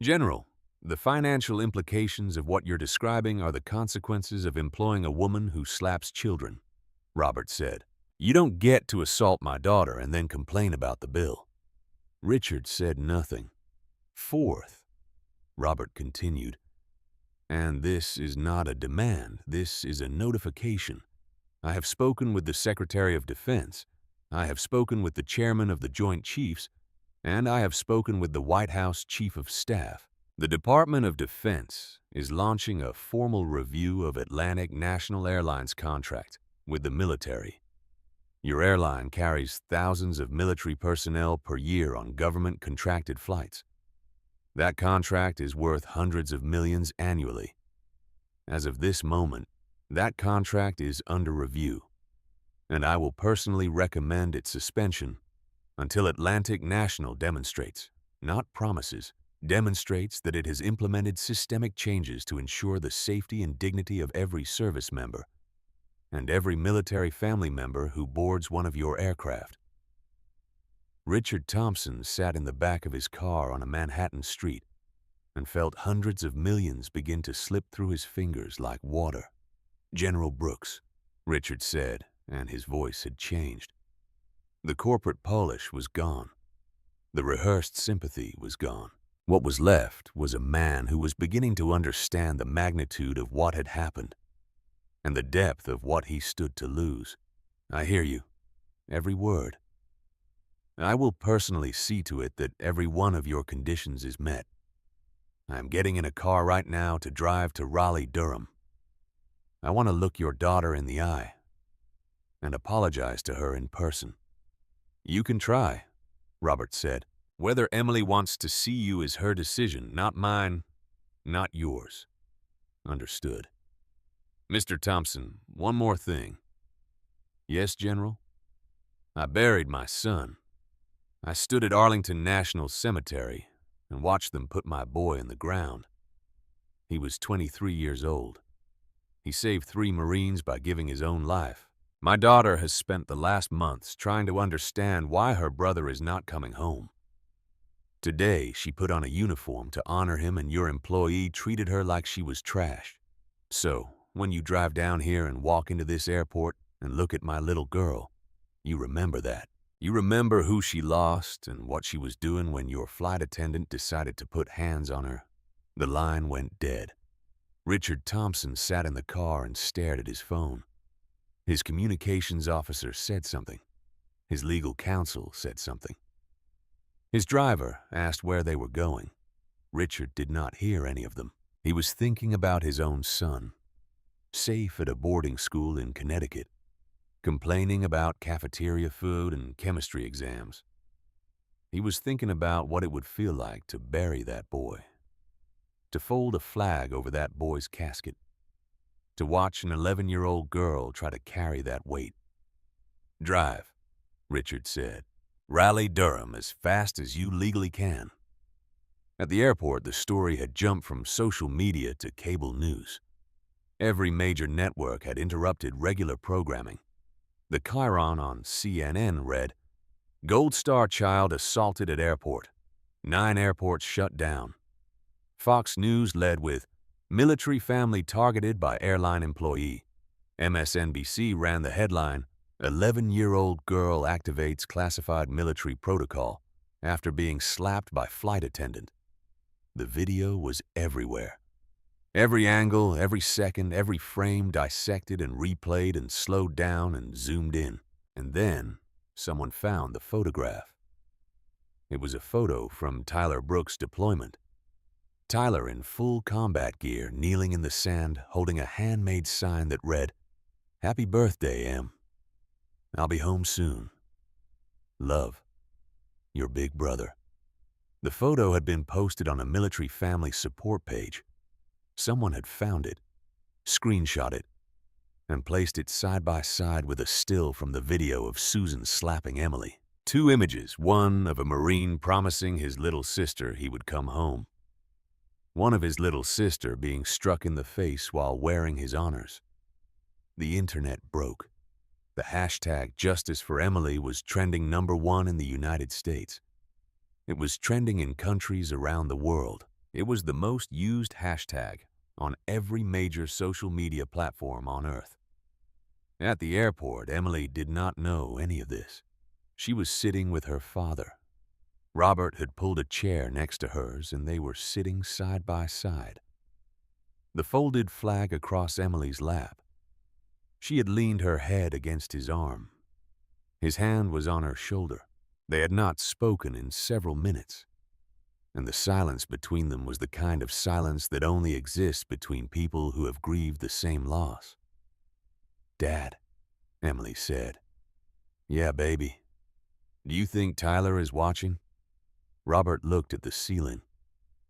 "General, the financial implications of what you're describing are the consequences of employing a woman who slaps children," Robert said. "You don't get to assault my daughter and then complain about the bill." Richard said nothing. "Fourth," Robert continued, "and this is not a demand, this is a notification. I have spoken with the Secretary of Defense, I have spoken with the Chairman of the Joint Chiefs, and I have spoken with the White House Chief of Staff. The Department of Defense is launching a formal review of Atlantic National Airlines contract with the military. Your airline carries thousands of military personnel per year on government-contracted flights. That contract is worth hundreds of millions annually. As of this moment, that contract is under review, and I will personally recommend its suspension until Atlantic National demonstrates, not promises, demonstrates that it has implemented systemic changes to ensure the safety and dignity of every service member and every military family member who boards one of your aircraft." Richard Thompson sat in the back of his car on a Manhattan street and felt hundreds of millions begin to slip through his fingers like water. "General Brooks," Richard said, and his voice had changed. The corporate polish was gone. The rehearsed sympathy was gone. What was left was a man who was beginning to understand the magnitude of what had happened and the depth of what he stood to lose. "I hear you, every word. I will personally see to it that every one of your conditions is met. I am getting in a car right now to drive to Raleigh-Durham. I want to look your daughter in the eye and apologize to her in person." "You can try," Robert said. "Whether Emily wants to see you is her decision, not mine, not yours." understood. "Mr. Thompson, one more thing." "Yes, General?" "I buried my son. I stood at Arlington National Cemetery and watched them put my boy in the ground. He was 23 years old. He saved 3 Marines by giving his own life. My daughter has spent the last months trying to understand why her brother is not coming home. Today, she put on a uniform to honor him, and your employee treated her like she was trash. So, when you drive down here and walk into this airport and look at my little girl, you remember that. You remember who she lost and what she was doing when your flight attendant decided to put hands on her." The line went dead. Richard Thompson sat in the car and stared at his phone. His communications officer said something. His legal counsel said something. His driver asked where they were going. Richard did not hear any of them. He was thinking about his own son, safe at a boarding school in Connecticut, complaining about cafeteria food and chemistry exams. He was thinking about what it would feel like to bury that boy, to fold a flag over that boy's casket, to watch an 11-year-old girl try to carry that weight. "Drive," Richard said. "Raleigh, Durham, as fast as you legally can." At the airport, the story had jumped from social media to cable news. Every major network had interrupted regular programming. The chyron on CNN read, "Gold Star child assaulted at airport. 9 airports shut down." Fox News led with, "Military family targeted by airline employee." MSNBC ran the headline, "11-year-old girl activates classified military protocol after being slapped by flight attendant." The video was everywhere. Every angle, every second, every frame dissected and replayed and slowed down and zoomed in. And then someone found the photograph. It was a photo from Tyler Brooks' deployment. Tyler in full combat gear, kneeling in the sand, holding a handmade sign that read, "Happy birthday, Em. I'll be home soon. Love, your big brother." The photo had been posted on a military family support page. Someone had found it, screenshot it, and placed it side by side with a still from the video of Susan slapping Emily. 2 images, one of a Marine promising his little sister he would come home. One of his little sister being struck in the face while wearing his honors. The internet broke. The hashtag Justice for Emily was trending #1 in the United States. It was trending in countries around the world. It was the most used hashtag on every major social media platform on Earth. At the airport, Emily did not know any of this. She was sitting with her father. Robert had pulled a chair next to hers, and they were sitting side by side. The folded flag across Emily's lap. She had leaned her head against his arm. His hand was on her shoulder. They had not spoken in several minutes, and the silence between them was the kind of silence that only exists between people who have grieved the same loss. "Dad," Emily said. "Yeah, baby. Do you think Tyler is watching?" Robert looked at the ceiling.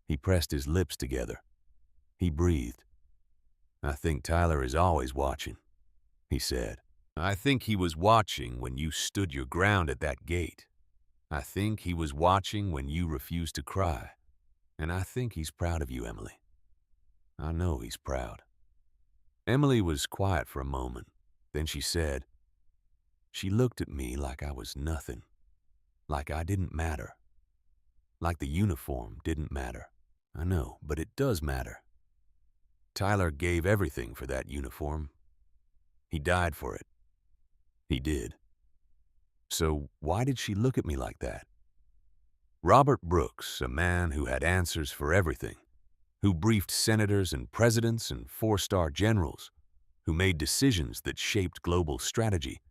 He pressed his lips together. He breathed. "I think Tyler is always watching," he said. "I think he was watching when you stood your ground at that gate. I think he was watching when you refused to cry. And I think he's proud of you, Emily. I know he's proud." Emily was quiet for a moment. Then she said, "She looked at me like I was nothing, like I didn't matter, like the uniform didn't matter." "I know, but it does matter. Tyler gave everything for that uniform. He died for it." "He did. So why did she look at me like that?" Robert Brooks, a man who had answers for everything, who briefed senators and presidents and 4-star generals, who made decisions that shaped global strategy,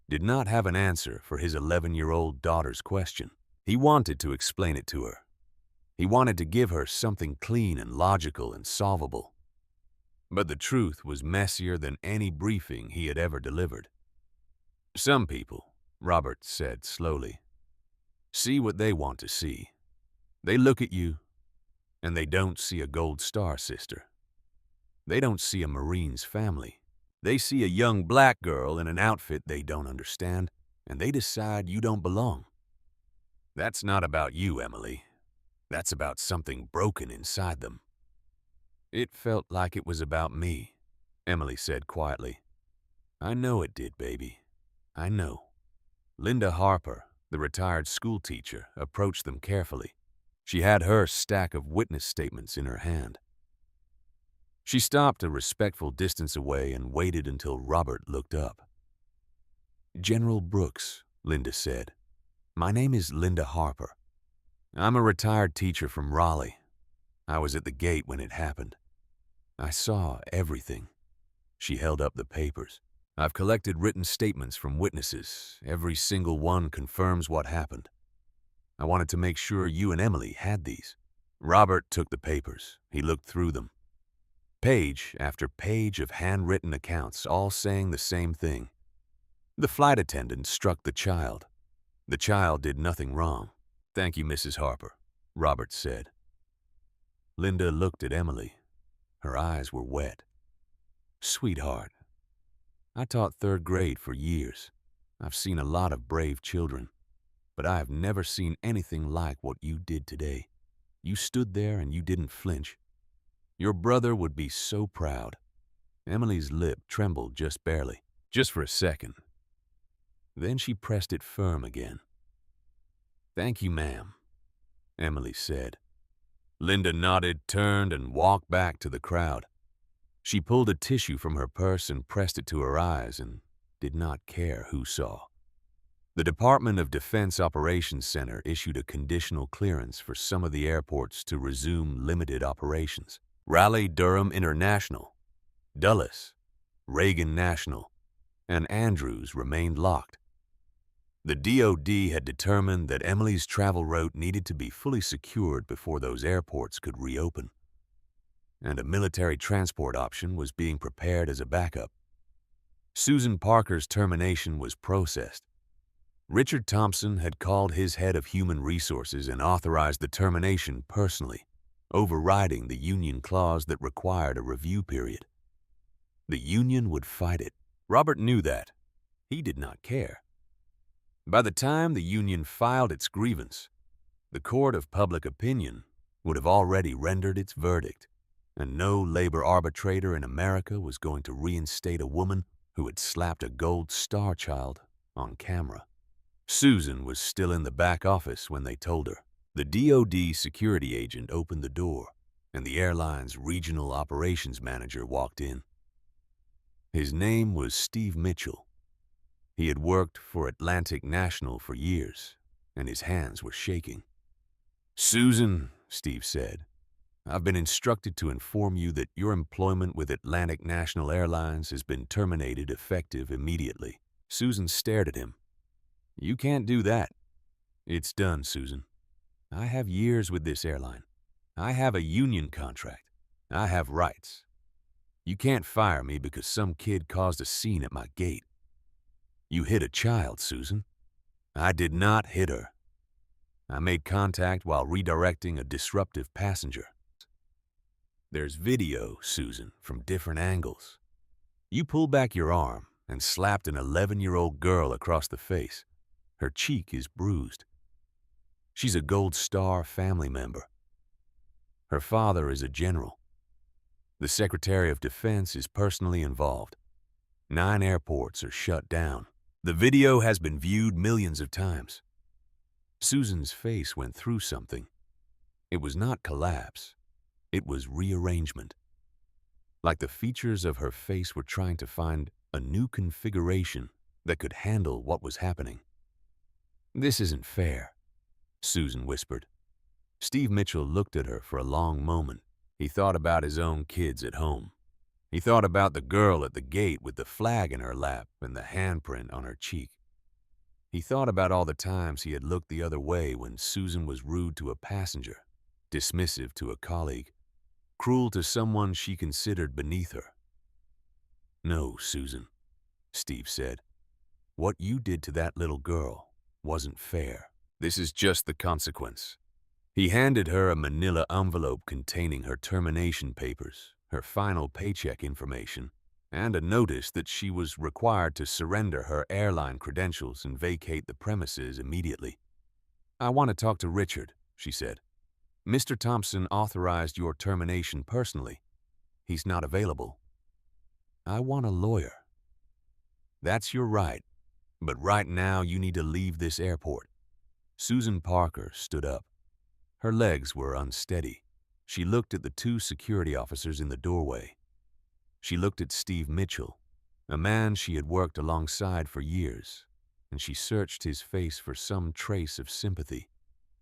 did not have an answer for his 11-year-old daughter's question. He wanted to explain it to her. He wanted to give her something clean and logical and solvable. But the truth was messier than any briefing he had ever delivered. "Some people," Robert said slowly, "see what they want to see. They look at you, and they don't see a gold star sister. They don't see a Marine's family. They see a young black girl in an outfit they don't understand, and they decide you don't belong. That's not about you, Emily. That's about something broken inside them. It felt like it was about me, Emily said quietly. I know it did, baby. I know. Linda Harper, the retired school teacher, approached them carefully. She had her stack of witness statements in her hand. She stopped a respectful distance away and waited until Robert looked up. General Brooks, Linda said. My name is Linda Harper. I'm a retired teacher from Raleigh. I was at the gate when it happened. I saw everything. She held up the papers. I've collected written statements from witnesses. Every single one confirms what happened. I wanted to make sure you and Emily had these. Robert took the papers. He looked through them. Page after page of handwritten accounts, all saying the same thing. The flight attendant struck the child. The child did nothing wrong. Thank you, Mrs. Harper, Robert said. Linda looked at Emily. Her eyes were wet. Sweetheart, I taught third grade for years. I've seen a lot of brave children, but I have never seen anything like what you did today. You stood there and you didn't flinch. Your brother would be so proud. Emily's lip trembled just barely, just for a second. Then she pressed it firm again. Thank you, ma'am, Emily said. Linda nodded, turned, and walked back to the crowd. She pulled a tissue from her purse and pressed it to her eyes and did not care who saw. The Department of Defense Operations Center issued a conditional clearance for some of the airports to resume limited operations. Raleigh-Durham International, Dulles, Reagan National, and Andrews remained locked. The DoD had determined that Emily's travel route needed to be fully secured before those airports could reopen, and a military transport option was being prepared as a backup. Susan Parker's termination was processed. Richard Thompson had called his head of human resources and authorized the termination personally, overriding the union clause that required a review period. The union would fight it. Robert knew that. He did not care. By the time the union filed its grievance, the court of public opinion would have already rendered its verdict, and no labor arbitrator in America was going to reinstate a woman who had slapped a gold star child on camera. Susan was still in the back office when they told her. The DoD security agent opened the door, and the airline's regional operations manager walked in. His name was Steve Mitchell. He had worked for Atlantic National for years, and his hands were shaking. Susan, Steve said, I've been instructed to inform you that your employment with Atlantic National Airlines has been terminated effective immediately. Susan stared at him. You can't do that. It's done, Susan. I have years with this airline. I have a union contract. I have rights. You can't fire me because some kid caused a scene at my gate. You hit a child, Susan. I did not hit her. I made contact while redirecting a disruptive passenger. There's video, Susan, from different angles. You pulled back your arm and slapped an 11-year-old girl across the face. Her cheek is bruised. She's a Gold Star family member. Her father is a general. The Secretary of Defense is personally involved. 9 airports are shut down. The video has been viewed millions of times. Susan's face went through something. It was not collapse. It was rearrangement. Like the features of her face were trying to find a new configuration that could handle what was happening. This isn't fair, Susan whispered. Steve Mitchell looked at her for a long moment. He thought about his own kids at home. He thought about the girl at the gate with the flag in her lap and the handprint on her cheek. He thought about all the times he had looked the other way when Susan was rude to a passenger, dismissive to a colleague, cruel to someone she considered beneath her. No, Susan, Steve said. What you did to that little girl wasn't fair. This is just the consequence. He handed her a manila envelope containing her termination papers, her final paycheck information, and a notice that she was required to surrender her airline credentials and vacate the premises immediately. "I want to talk to Richard," she said. "Mr. Thompson authorized your termination personally. He's not available." "I want a lawyer." "That's your right, but right now you need to leave this airport." Susan Parker stood up. Her legs were unsteady. She looked at the two security officers in the doorway. She looked at Steve Mitchell, a man she had worked alongside for years, and she searched his face for some trace of sympathy,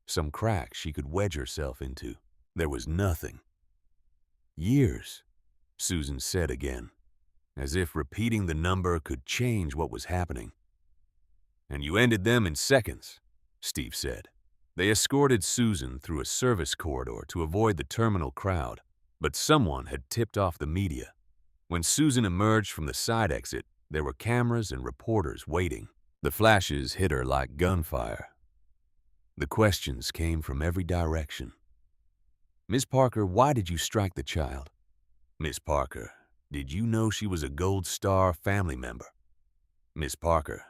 some crack she could wedge herself into. There was nothing. "Years," Susan said again, as if repeating the number could change what was happening. "And you ended them in seconds," Steve said. They escorted Susan through a service corridor to avoid the terminal crowd, but someone had tipped off the media. When Susan emerged from the side exit, there were cameras and reporters waiting. The flashes hit her like gunfire. The questions came from every direction. "Miss Parker, why did you strike the child?" "Miss Parker, did you know she was a Gold Star family member?" "Miss Parker,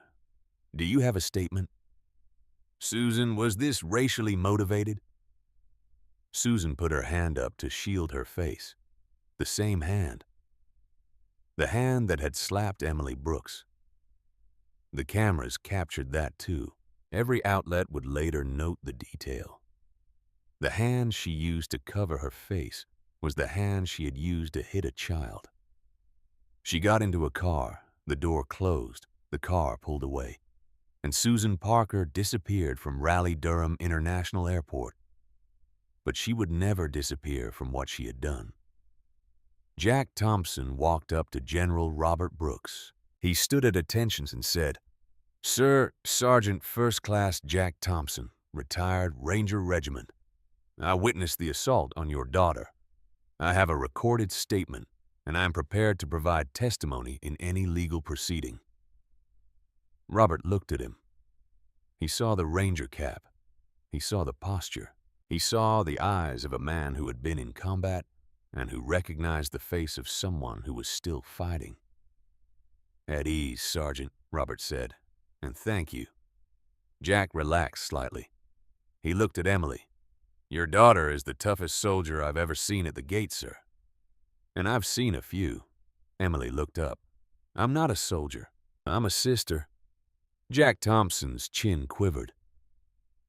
do you have a statement?" "Susan, was this racially motivated?" Susan put her hand up to shield her face. The same hand. The hand that had slapped Emily Brooks. The cameras captured that too. Every outlet would later note the detail. The hand she used to cover her face was the hand she had used to hit a child. She got into a car, the door closed, the car pulled away, and Susan Parker disappeared from Raleigh-Durham International Airport. But she would never disappear from what she had done. Jack Thompson walked up to General Robert Brooks. He stood at attention and said, "Sir, Sergeant First Class Jack Thompson, retired Ranger Regiment. I witnessed the assault on your daughter. I have a recorded statement, and I am prepared to provide testimony in any legal proceeding." Robert looked at him. He saw the Ranger cap. He saw the posture. He saw the eyes of a man who had been in combat and who recognized the face of someone who was still fighting. "At ease, Sergeant," Robert said, "and thank you." Jack relaxed slightly. He looked at Emily. "Your daughter is the toughest soldier I've ever seen at the gate, sir." "And I've seen a few." Emily looked up. "I'm not a soldier. I'm a sister." Jack Thompson's chin quivered.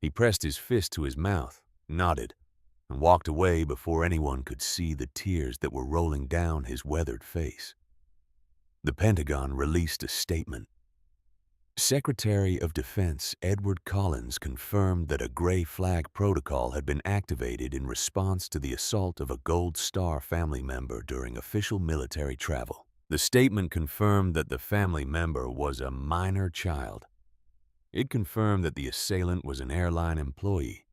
He pressed his fist to his mouth, nodded, and walked away before anyone could see the tears that were rolling down his weathered face. The Pentagon released a statement. Secretary of Defense Edward Collins confirmed that a gray flag protocol had been activated in response to the assault of a Gold Star family member during official military travel. The statement confirmed that the family member was a minor child. It confirmed that the assailant was an airline employee.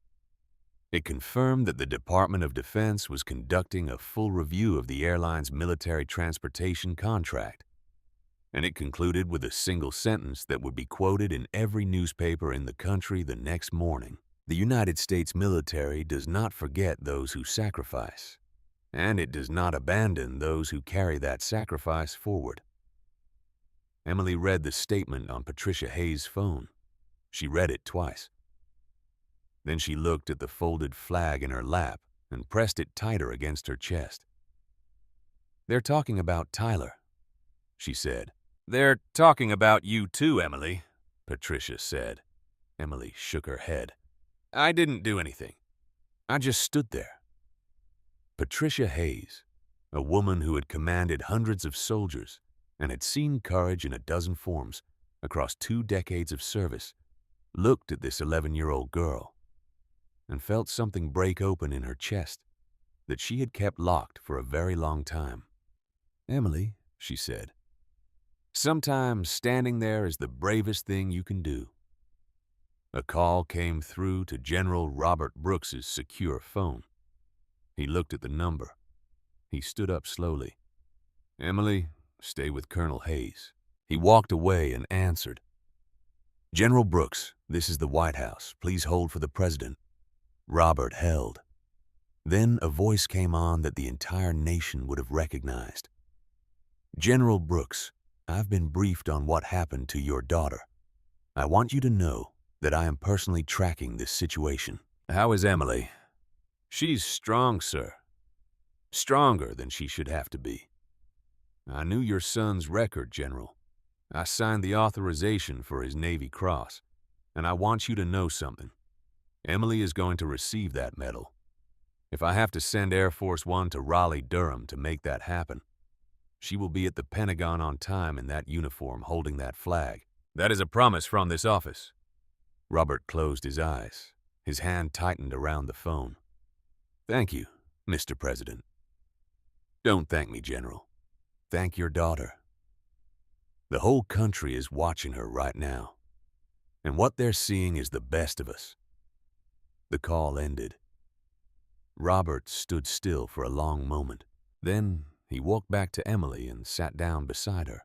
It confirmed that the Department of Defense was conducting a full review of the airline's military transportation contract. And it concluded with a single sentence that would be quoted in every newspaper in the country the next morning. The United States military does not forget those who sacrifice, and it does not abandon those who carry that sacrifice forward. Emily read the statement on Patricia Hayes' phone. She read it twice. Then she looked at the folded flag in her lap and pressed it tighter against her chest. "They're talking about Tyler," she said. "They're talking about you too, Emily," Patricia said. Emily shook her head. "I didn't do anything. I just stood there." Patricia Hayes, a woman who had commanded hundreds of soldiers and had seen courage in a dozen forms across 2 decades of service, looked at this 11-year-old girl and felt something break open in her chest that she had kept locked for a very long time. "Emily," she said, "sometimes standing there is the bravest thing you can do." A call came through to General Robert Brooks's secure phone. He looked at the number. He stood up slowly. "Emily, stay with Colonel Hayes." He walked away and answered. "General Brooks, this is the White House. Please hold for the President." Robert held. Then a voice came on that the entire nation would have recognized. "General Brooks, I've been briefed on what happened to your daughter. I want you to know that I am personally tracking this situation." "How is Emily?" "She's strong, sir. Stronger than she should have to be. I knew your son's record, General. I signed the authorization for his Navy Cross, and I want you to know something. Emily is going to receive that medal. If I have to send Air Force One to Raleigh-Durham to make that happen, she will be at the Pentagon on time in that uniform holding that flag. That is a promise from this office." Robert closed his eyes. His hand tightened around the phone. "Thank you, Mr. President." "Don't thank me, General. Thank your daughter. The whole country is watching her right now, and what they're seeing is the best of us." The call ended. Robert stood still for a long moment. Then he walked back to Emily and sat down beside her.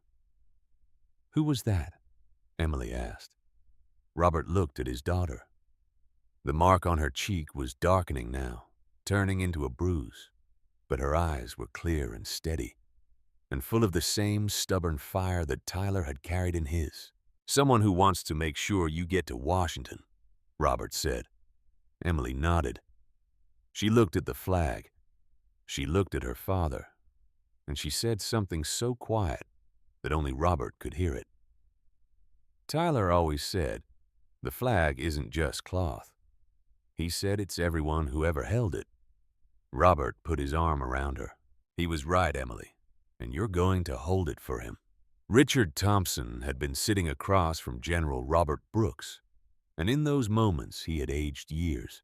"Who was that?" Emily asked. Robert looked at his daughter. The mark on her cheek was darkening now, turning into a bruise, but her eyes were clear and steady, and full of the same stubborn fire that Tyler had carried in his. "Someone who wants to make sure you get to Washington," Robert said. Emily nodded. She looked at the flag. She looked at her father, and she said something so quiet that only Robert could hear it. "Tyler always said, the flag isn't just cloth. He said it's everyone who ever held it." Robert put his arm around her. "He was right, Emily, and you're going to hold it for him." Richard Thompson had been sitting across from General Robert Brooks, and in those moments he had aged years.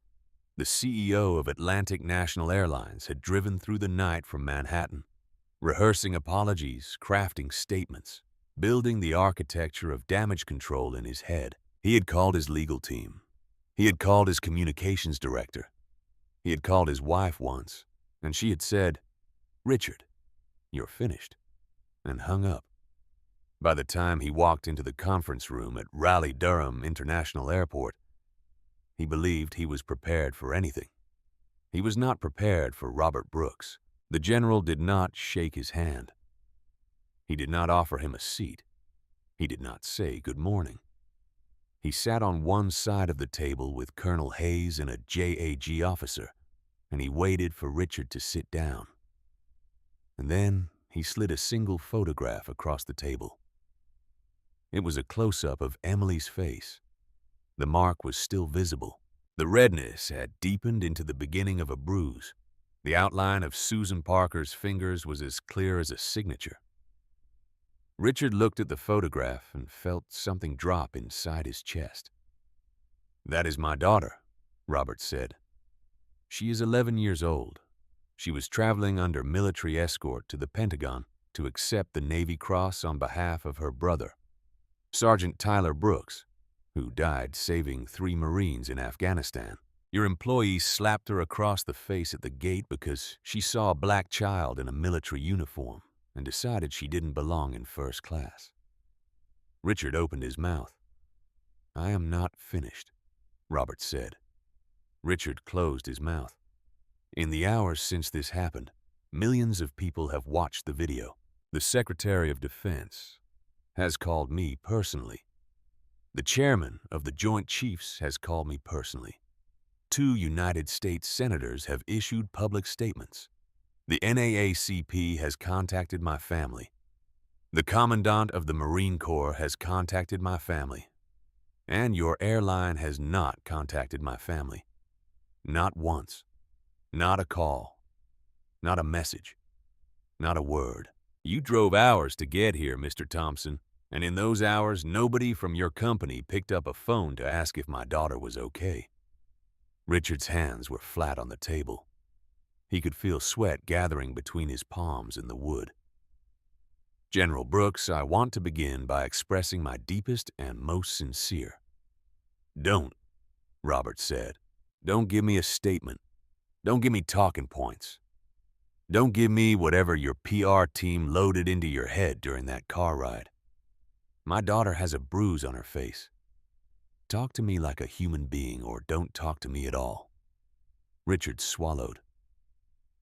The CEO of Atlantic National Airlines had driven through the night from Manhattan, rehearsing apologies, crafting statements, building the architecture of damage control in his head. He had called his legal team. He had called his communications director. He had called his wife once, and she had said, "Richard, you're finished," and hung up. By the time he walked into the conference room at Raleigh-Durham International Airport, he believed he was prepared for anything. He was not prepared for Robert Brooks. The general did not shake his hand. He did not offer him a seat. He did not say good morning. He sat on one side of the table with Colonel Hayes and a JAG officer, and he waited for Richard to sit down. And then he slid a single photograph across the table. It was a close-up of Emily's face. The mark was still visible. The redness had deepened into the beginning of a bruise. The outline of Susan Parker's fingers was as clear as a signature. Richard looked at the photograph and felt something drop inside his chest. "That is my daughter," Robert said. "She is 11 years old. She was traveling under military escort to the Pentagon to accept the Navy Cross on behalf of her brother, Sergeant Tyler Brooks, who died saving 3 Marines in Afghanistan. Your employee slapped her across the face at the gate because she saw a black child in a military uniform and decided she didn't belong in first class." Richard opened his mouth. "I am not finished," Robert said. Richard closed his mouth. "In the hours since this happened, millions of people have watched the video. The Secretary of Defense has called me personally. The chairman of the Joint Chiefs has called me personally. 2 United States senators have issued public statements. The NAACP has contacted my family. The Commandant of the Marine Corps has contacted my family. And your airline has not contacted my family. Not once. Not a call. Not a message. Not a word. You drove hours to get here, Mr. Thompson, and in those hours, nobody from your company picked up a phone to ask if my daughter was okay." Richard's hands were flat on the table. He could feel sweat gathering between his palms in the wood. "General Brooks, I want to begin by expressing my deepest and most sincere—" "Don't," Robert said. "Don't give me a statement. Don't give me talking points. Don't give me whatever your PR team loaded into your head during that car ride. My daughter has a bruise on her face. Talk to me like a human being or don't talk to me at all." Richard swallowed.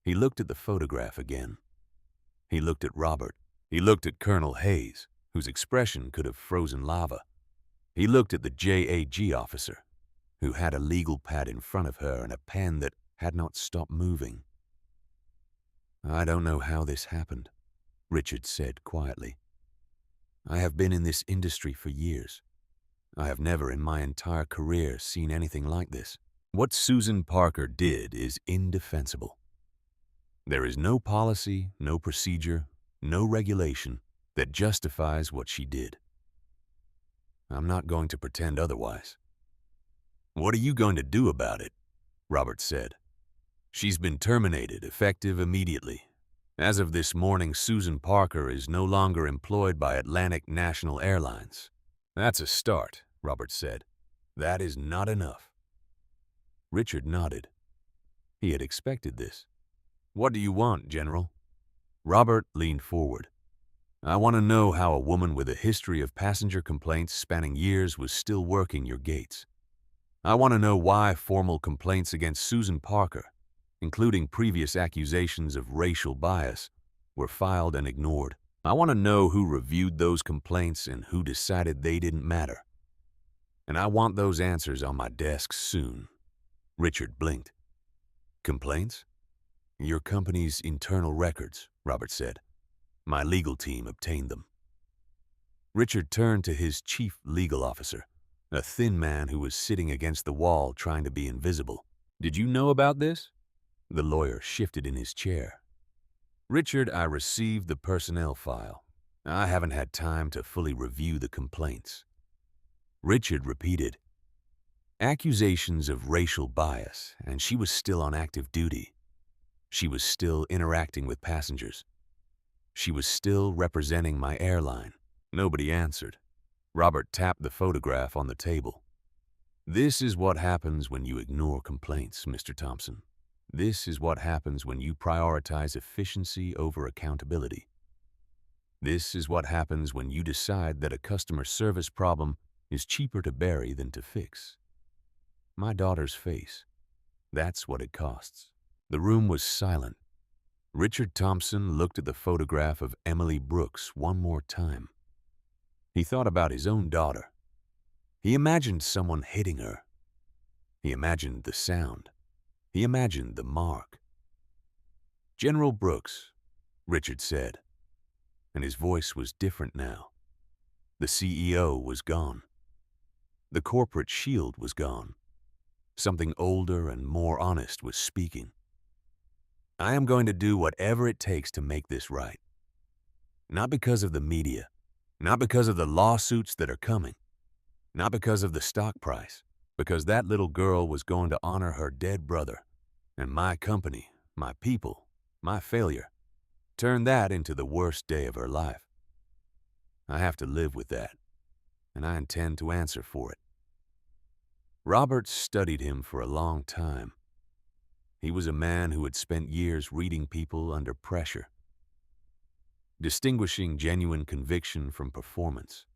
He looked at the photograph again. He looked at Robert. He looked at Colonel Hayes, whose expression could have frozen lava. He looked at the JAG officer, who had a legal pad in front of her and a pen that had not stopped moving. "I don't know how this happened," Richard said quietly. "I have been in this industry for years. I have never in my entire career seen anything like this. What Susan Parker did is indefensible. There is no policy, no procedure, no regulation that justifies what she did. I'm not going to pretend otherwise." "What are you going to do about it?" Robert said. "She's been terminated, effective immediately. As of this morning, Susan Parker is no longer employed by Atlantic National Airlines." "That's a start," Robert said. "That is not enough." Richard nodded. He had expected this. "What do you want, General?" Robert leaned forward. "I want to know how a woman with a history of passenger complaints spanning years was still working your gates. I want to know why formal complaints against Susan Parker, including previous accusations of racial bias, were filed and ignored. I want to know who reviewed those complaints and who decided they didn't matter. And I want those answers on my desk soon." Richard blinked. "Complaints?" "Your company's internal records," Robert said. "My legal team obtained them." Richard turned to his chief legal officer, a thin man who was sitting against the wall trying to be invisible. "Did you know about this?" The lawyer shifted in his chair. "Richard, I received the personnel file. I haven't had time to fully review the complaints." Richard repeated, "Accusations of racial bias, and she was still on active duty. She was still interacting with passengers. She was still representing my airline." Nobody answered. Robert tapped the photograph on the table. "This is what happens when you ignore complaints, Mr. Thompson. This is what happens when you prioritize efficiency over accountability. This is what happens when you decide that a customer service problem is cheaper to bury than to fix. My daughter's face. That's what it costs." The room was silent. Richard Thompson looked at the photograph of Emily Brooks one more time. He thought about his own daughter. He imagined someone hitting her. He imagined the sound. He imagined the mark. "General Brooks," Richard said, and his voice was different now. The CEO was gone. The corporate shield was gone. Something older and more honest was speaking. "I am going to do whatever it takes to make this right. Not because of the media, not because of the lawsuits that are coming, not because of the stock price, because that little girl was going to honor her dead brother, and my company, my people, my failure, turned that into the worst day of her life. I have to live with that, and I intend to answer for it." Robert studied him for a long time. He was a man who had spent years reading people under pressure, distinguishing genuine conviction from performance,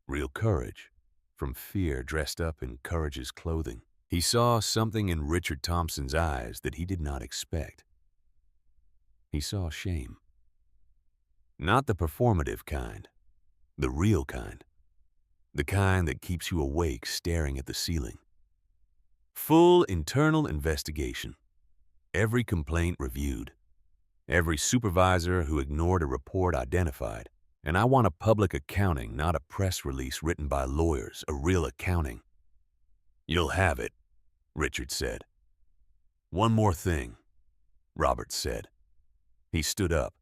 real courage from fear dressed up in courage's clothing. He saw something in Richard Thompson's eyes that he did not expect. He saw shame. Not the performative kind, the real kind. The kind that keeps you awake staring at the ceiling. Full internal investigation. Every complaint reviewed. Every supervisor who ignored a report identified. And I want a public accounting, not a press release written by lawyers, a real accounting. "You'll have it," Richard said. "One more thing," Robert said. He stood up.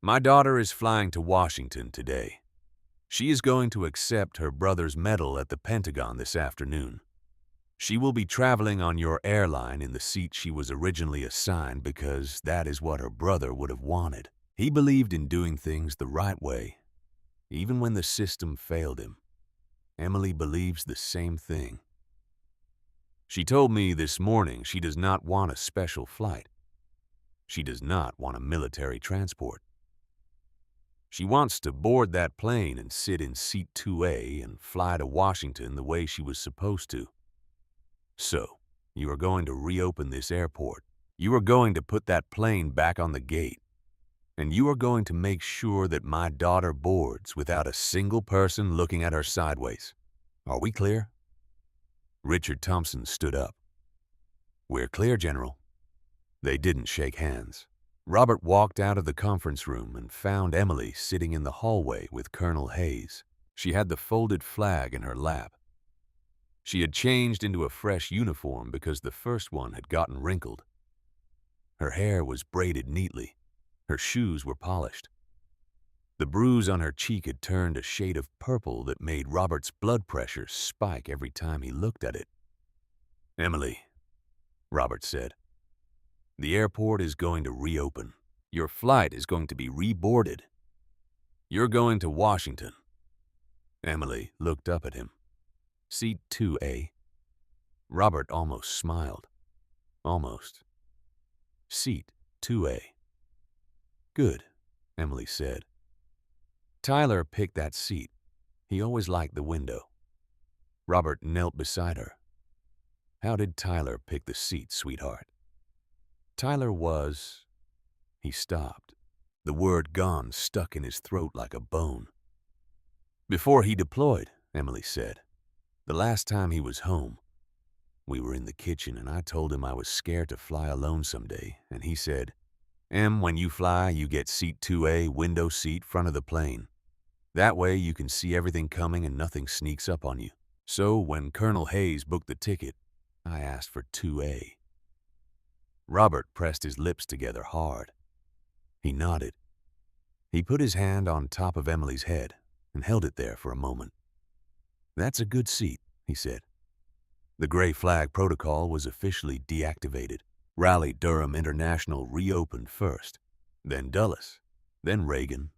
"My daughter is flying to Washington today. She is going to accept her brother's medal at the Pentagon this afternoon. She will be traveling on your airline in the seat she was originally assigned because that is what her brother would have wanted. He believed in doing things the right way, even when the system failed him. Emily believes the same thing. She told me this morning she does not want a special flight. She does not want a military transport. She wants to board that plane and sit in seat 2A and fly to Washington the way she was supposed to. So, you are going to reopen this airport, You are going to put that plane back on the gate, and you are going to make sure that my daughter boards without a single person looking at her sideways. Are we clear?" Richard Thompson stood up. "We're clear, General." They didn't shake hands. Robert walked out of the conference room and found Emily sitting in the hallway with Colonel Hayes. She had the folded flag in her lap. She had changed into a fresh uniform because the first one had gotten wrinkled. Her hair was braided neatly. Her shoes were polished. The bruise on her cheek had turned a shade of purple that made Robert's blood pressure spike every time he looked at it. "Emily," Robert said, "the airport is going to reopen. Your flight is going to be reboarded. You're going to Washington." Emily looked up at him. "Seat 2A. Robert almost smiled. Almost. "Seat 2A. "Good," Emily said. "Tyler picked that seat. He always liked the window." Robert knelt beside her. "How did Tyler pick the seat, sweetheart?" "Tyler was—" He stopped. The word gone stuck in his throat like a bone. "Before he deployed," Emily said. "The last time he was home. We were in the kitchen and I told him I was scared to fly alone someday, and he said, 'Em, when you fly, you get seat 2A, window seat, front of the plane. That way you can see everything coming and nothing sneaks up on you.' So when Colonel Hayes booked the ticket, I asked for 2A. Robert pressed his lips together hard. He nodded. He put his hand on top of Emily's head and held it there for a moment. "That's a good seat," he said. The gray flag protocol was officially deactivated. Raleigh-Durham International reopened first, then Dulles, then Reagan,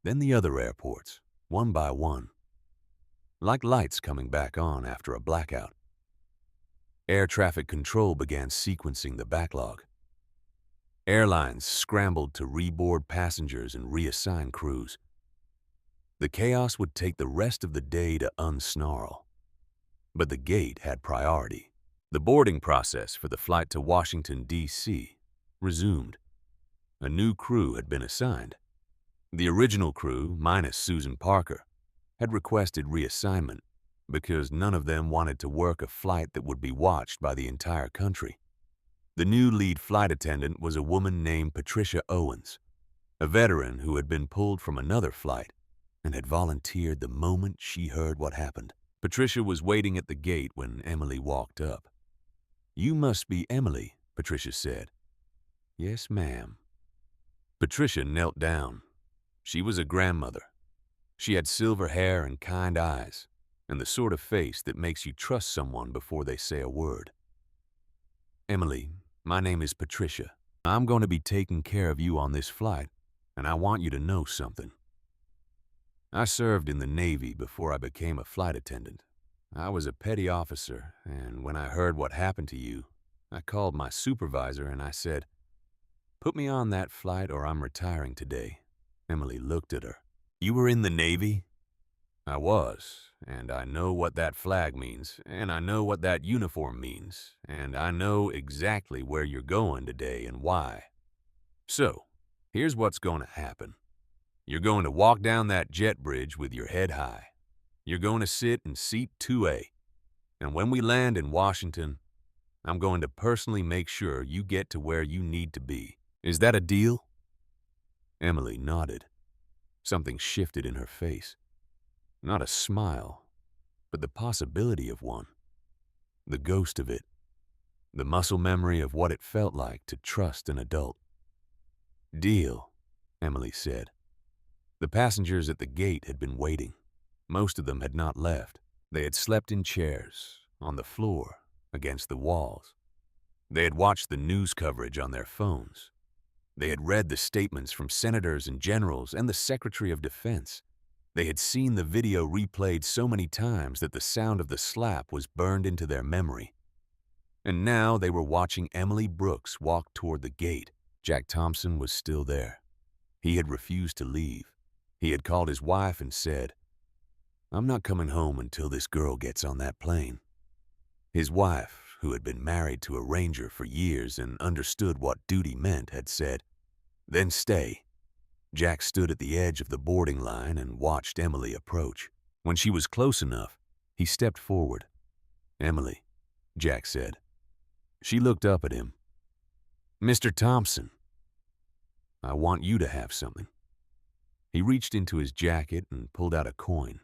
then the other airports, one by one. Like lights coming back on after a blackout. Air traffic control began sequencing the backlog. Airlines scrambled to reboard passengers and reassign crews. The chaos would take the rest of the day to unsnarl. But the gate had priority. The boarding process for the flight to Washington, D.C. resumed. A new crew had been assigned. The original crew, minus Susan Parker, had requested reassignment because none of them wanted to work a flight that would be watched by the entire country. The new lead flight attendant was a woman named Patricia Owens, a veteran who had been pulled from another flight and had volunteered the moment she heard what happened. Patricia was waiting at the gate when Emily walked up. "You must be Emily," Patricia said. "Yes, ma'am." Patricia knelt down. She was a grandmother. She had silver hair and kind eyes, and the sort of face that makes you trust someone before they say a word. "Emily, my name is Patricia. I'm going to be taking care of you on this flight, and I want you to know something. I served in the Navy before I became a flight attendant. I was a petty officer, and when I heard what happened to you, I called my supervisor and I said, 'Put me on that flight or I'm retiring today.'" Emily looked at her. "You were in the Navy?" "I was, and I know what that flag means, and I know what that uniform means, and I know exactly where you're going today and why. So, here's what's going to happen. You're going to walk down that jet bridge with your head high. You're going to sit in seat 2A, and when we land in Washington, I'm going to personally make sure you get to where you need to be. Is that a deal?" Emily nodded. Something shifted in her face. Not a smile, but the possibility of one. The ghost of it. The muscle memory of what it felt like to trust an adult. "Deal," Emily said. The passengers at the gate had been waiting. Most of them had not left. They had slept in chairs, on the floor, against the walls. They had watched the news coverage on their phones. They had read the statements from senators and generals and the Secretary of Defense. They had seen the video replayed so many times that the sound of the slap was burned into their memory. And now they were watching Emily Brooks walk toward the gate. Jack Thompson was still there. He had refused to leave. He had called his wife and said, "I'm not coming home until this girl gets on that plane." His wife, who had been married to a ranger for years and understood what duty meant, had said, "Then stay." Jack stood at the edge of the boarding line and watched Emily approach. When she was close enough, he stepped forward. "Emily," Jack said. She looked up at him. "Mr. Thompson, I want you to have something." He reached into his jacket and pulled out a coin.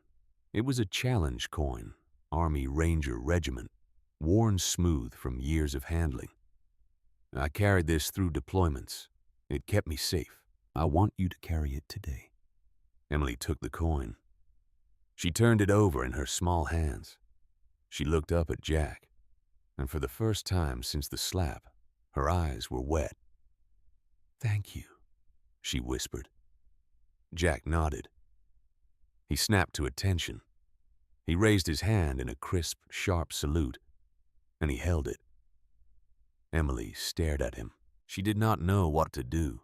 It was a challenge coin, Army Ranger Regiment, worn smooth from years of handling. "I carried this through deployments. It kept me safe. I want you to carry it today." Emily took the coin. She turned it over in her small hands. She looked up at Jack, and for the first time since the slap, her eyes were wet. "Thank you," she whispered. Jack nodded. He snapped to attention. He raised his hand in a crisp, sharp salute, and he held it. Emily stared at him. She did not know what to do.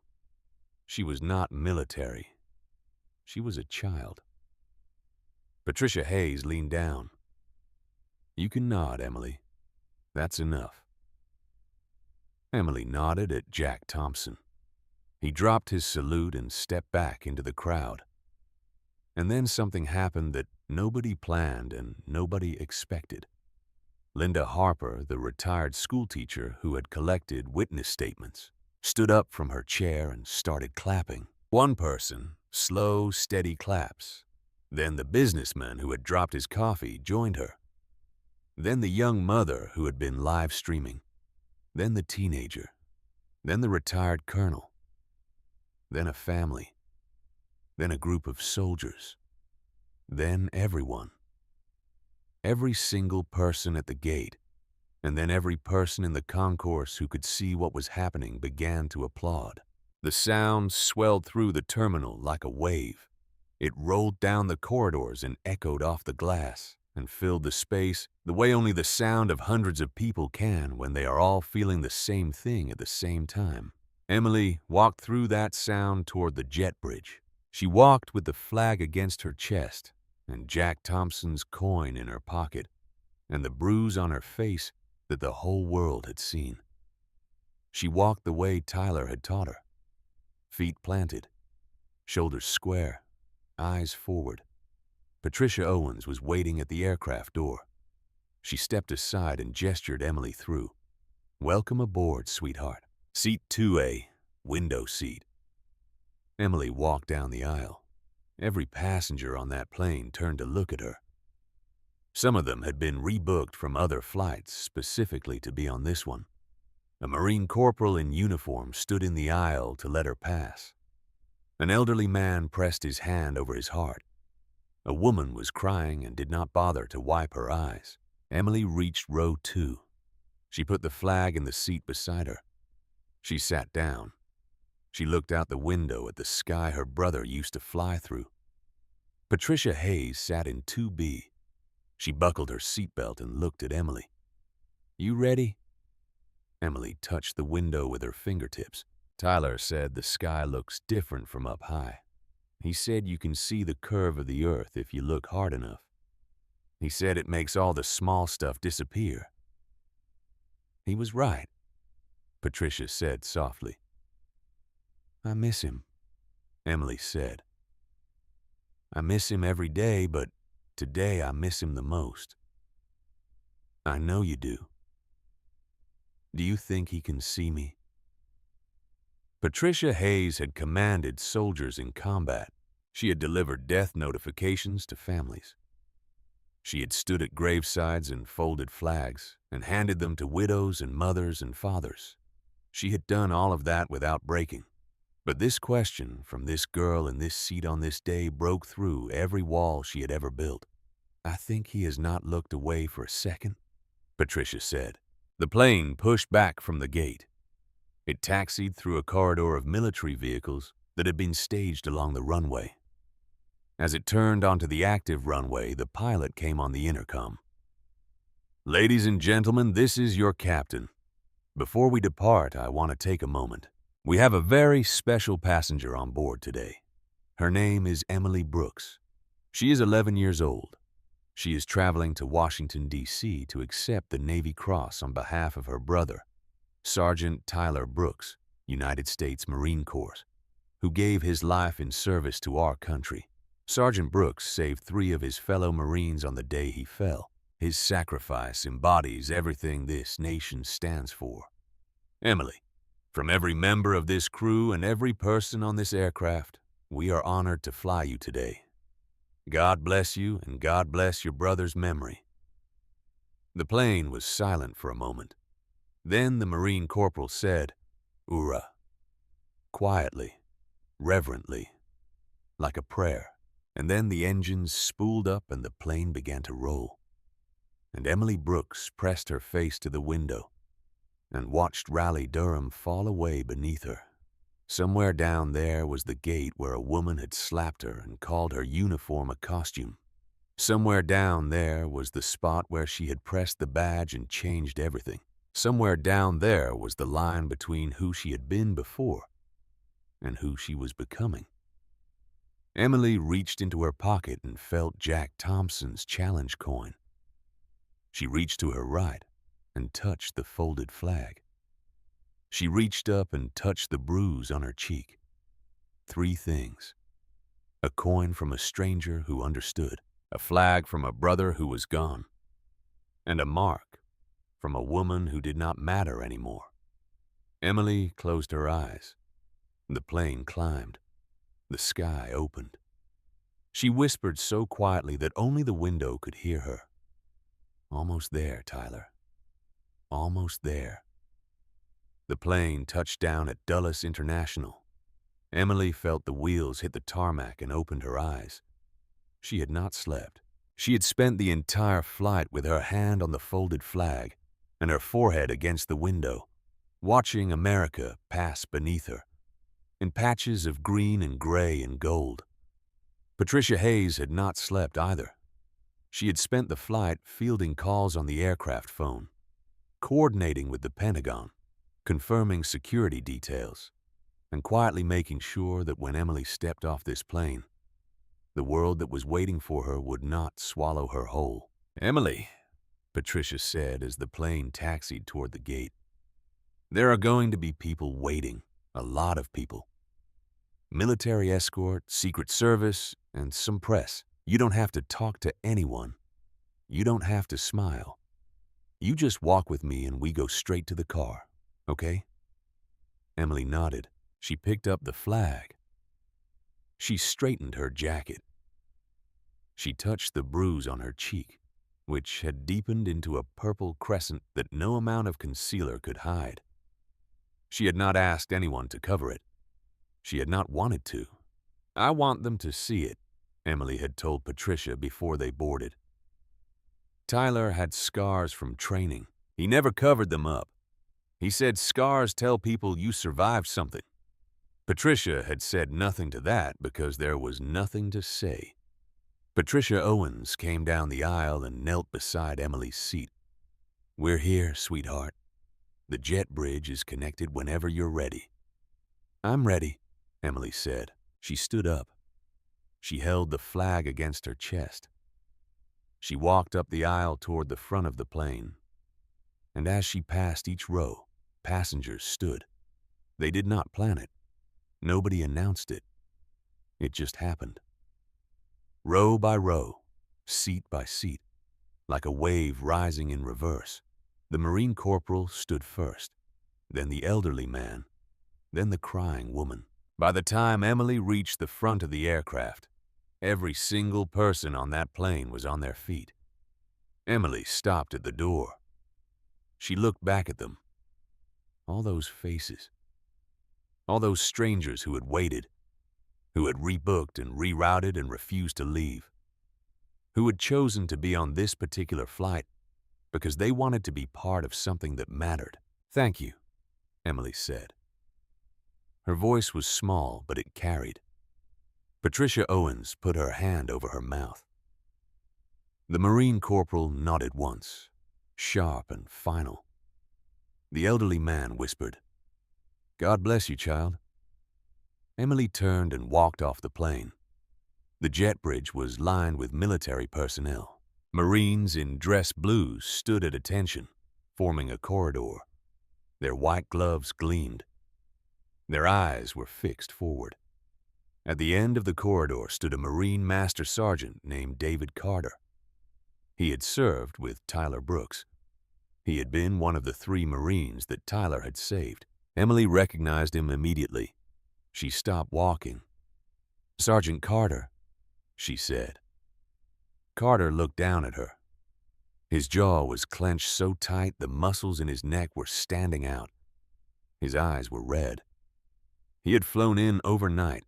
She was not military. She was a child. Patricia Hayes leaned down. "You can nod, Emily. That's enough." Emily nodded at Jack Thompson. He dropped his salute and stepped back into the crowd. And then something happened that nobody planned and nobody expected. Linda Harper, the retired schoolteacher who had collected witness statements, stood up from her chair and started clapping. One person, slow, steady claps. Then the businessman who had dropped his coffee joined her. Then the young mother who had been live streaming. Then the teenager. Then the retired colonel. Then a family. Then a group of soldiers. Then everyone. Every single person at the gate, and then every person in the concourse who could see what was happening began to applaud. The sound swelled through the terminal like a wave. It rolled down the corridors and echoed off the glass and filled the space the way only the sound of hundreds of people can when they are all feeling the same thing at the same time. Emily walked through that sound toward the jet bridge. She walked with the flag against her chest and Jack Thompson's coin in her pocket and the bruise on her face that the whole world had seen. She walked the way Tyler had taught her. Feet planted, shoulders square, eyes forward. Patricia Owens was waiting at the aircraft door. She stepped aside and gestured Emily through. "Welcome aboard, sweetheart. Seat 2A, window seat." Emily walked down the aisle. Every passenger on that plane turned to look at her. Some of them had been rebooked from other flights specifically to be on this one. A Marine corporal in uniform stood in the aisle to let her pass. An elderly man pressed his hand over his heart. A woman was crying and did not bother to wipe her eyes. Emily reached row 2. She put the flag in the seat beside her. She sat down. She looked out the window at the sky her brother used to fly through. Patricia Hayes sat in 2B. She buckled her seatbelt and looked at Emily. "You ready?" Emily touched the window with her fingertips. "Tyler said the sky looks different from up high. He said you can see the curve of the earth if you look hard enough. He said it makes all the small stuff disappear." "He was right," Patricia said softly. "I miss him," Emily said. "I miss him every day, but today I miss him the most." "I know you do. Do you think he can see me?" Patricia Hayes had commanded soldiers in combat. She had delivered death notifications to families. She had stood at gravesides and folded flags and handed them to widows and mothers and fathers. She had done all of that without breaking. But this question from this girl in this seat on this day broke through every wall she had ever built. "I think he has not looked away for a second," Patricia said. The plane pushed back from the gate. It taxied through a corridor of military vehicles that had been staged along the runway. As it turned onto the active runway, the pilot came on the intercom. "Ladies and gentlemen, this is your captain. Before we depart, I want to take a moment. We have a very special passenger on board today. Her name is Emily Brooks. She is 11 years old. She is traveling to Washington, D.C. to accept the Navy Cross on behalf of her brother, Sergeant Tyler Brooks, United States Marine Corps, who gave his life in service to our country. Sergeant Brooks saved 3 of his fellow Marines on the day he fell. His sacrifice embodies everything this nation stands for. Emily, from every member of this crew and every person on this aircraft, we are honored to fly you today. God bless you, and God bless your brother's memory. The plane was silent for a moment. Then the Marine Corporal said, "Ura," quietly, reverently, like a prayer. And then the engines spooled up and the plane began to roll. And Emily Brooks pressed her face to the window and watched Raleigh Durham fall away beneath her. Somewhere down there was the gate where a woman had slapped her and called her uniform a costume. Somewhere down there was the spot where she had pressed the badge and changed everything. Somewhere down there was the line between who she had been before and who she was becoming. Emily reached into her pocket and felt Jack Thompson's challenge coin. She reached to her right and touched the folded flag. She reached up and touched the bruise on her cheek. 3 things: a coin from a stranger who understood, a flag from a brother who was gone, and a mark from a woman who did not matter anymore. Emily closed her eyes. The plane climbed. The sky opened. She whispered so quietly that only the window could hear her. "Almost there, Tyler. Almost there." The plane touched down at Dulles International. Emily felt the wheels hit the tarmac and opened her eyes. She had not slept. She had spent the entire flight with her hand on the folded flag and her forehead against the window, watching America pass beneath her, in patches of green and gray and gold. Patricia Hayes had not slept either. She had spent the flight fielding calls on the aircraft phone, coordinating with the Pentagon, confirming security details, and quietly making sure that when Emily stepped off this plane, the world that was waiting for her would not swallow her whole. "Emily," Patricia said as the plane taxied toward the gate, "there are going to be people waiting, a lot of people. Military escort, Secret Service, and some press. You don't have to talk to anyone. You don't have to smile. You just walk with me and we go straight to the car, okay?" Emily nodded. She picked up the flag. She straightened her jacket. She touched the bruise on her cheek, which had deepened into a purple crescent that no amount of concealer could hide. She had not asked anyone to cover it. She had not wanted to. "I want them to see it," Emily had told Patricia before they boarded. Tyler had scars from training. He never covered them up. He said scars tell people you survived something. Patricia had said nothing to that because there was nothing to say. Patricia Owens came down the aisle and knelt beside Emily's seat. "We're here, sweetheart. The jet bridge is connected whenever you're ready." "I'm ready," Emily said. She stood up. She held the flag against her chest. She walked up the aisle toward the front of the plane. And as she passed each row, passengers stood. They did not plan it. Nobody announced it. It just happened. Row by row, seat by seat, like a wave rising in reverse, the Marine Corporal stood first, then the elderly man, then the crying woman. By the time Emily reached the front of the aircraft, every single person on that plane was on their feet. Emily stopped at the door. She looked back at them. All those faces. All those strangers who had waited, who had rebooked and rerouted and refused to leave, who had chosen to be on this particular flight because they wanted to be part of something that mattered. "Thank you," Emily said. Her voice was small, but it carried. Patricia Owens put her hand over her mouth. The Marine Corporal nodded once, sharp and final. The elderly man whispered, "God bless you, child." Emily turned and walked off the plane. The jet bridge was lined with military personnel. Marines in dress blues stood at attention, forming a corridor. Their white gloves gleamed. Their eyes were fixed forward. At the end of the corridor stood a Marine Master Sergeant named David Carter. He had served with Tyler Brooks. He had been one of the 3 Marines that Tyler had saved. Emily recognized him immediately. She stopped walking. "Sergeant Carter," she said. Carter looked down at her. His jaw was clenched so tight the muscles in his neck were standing out. His eyes were red. He had flown in overnight.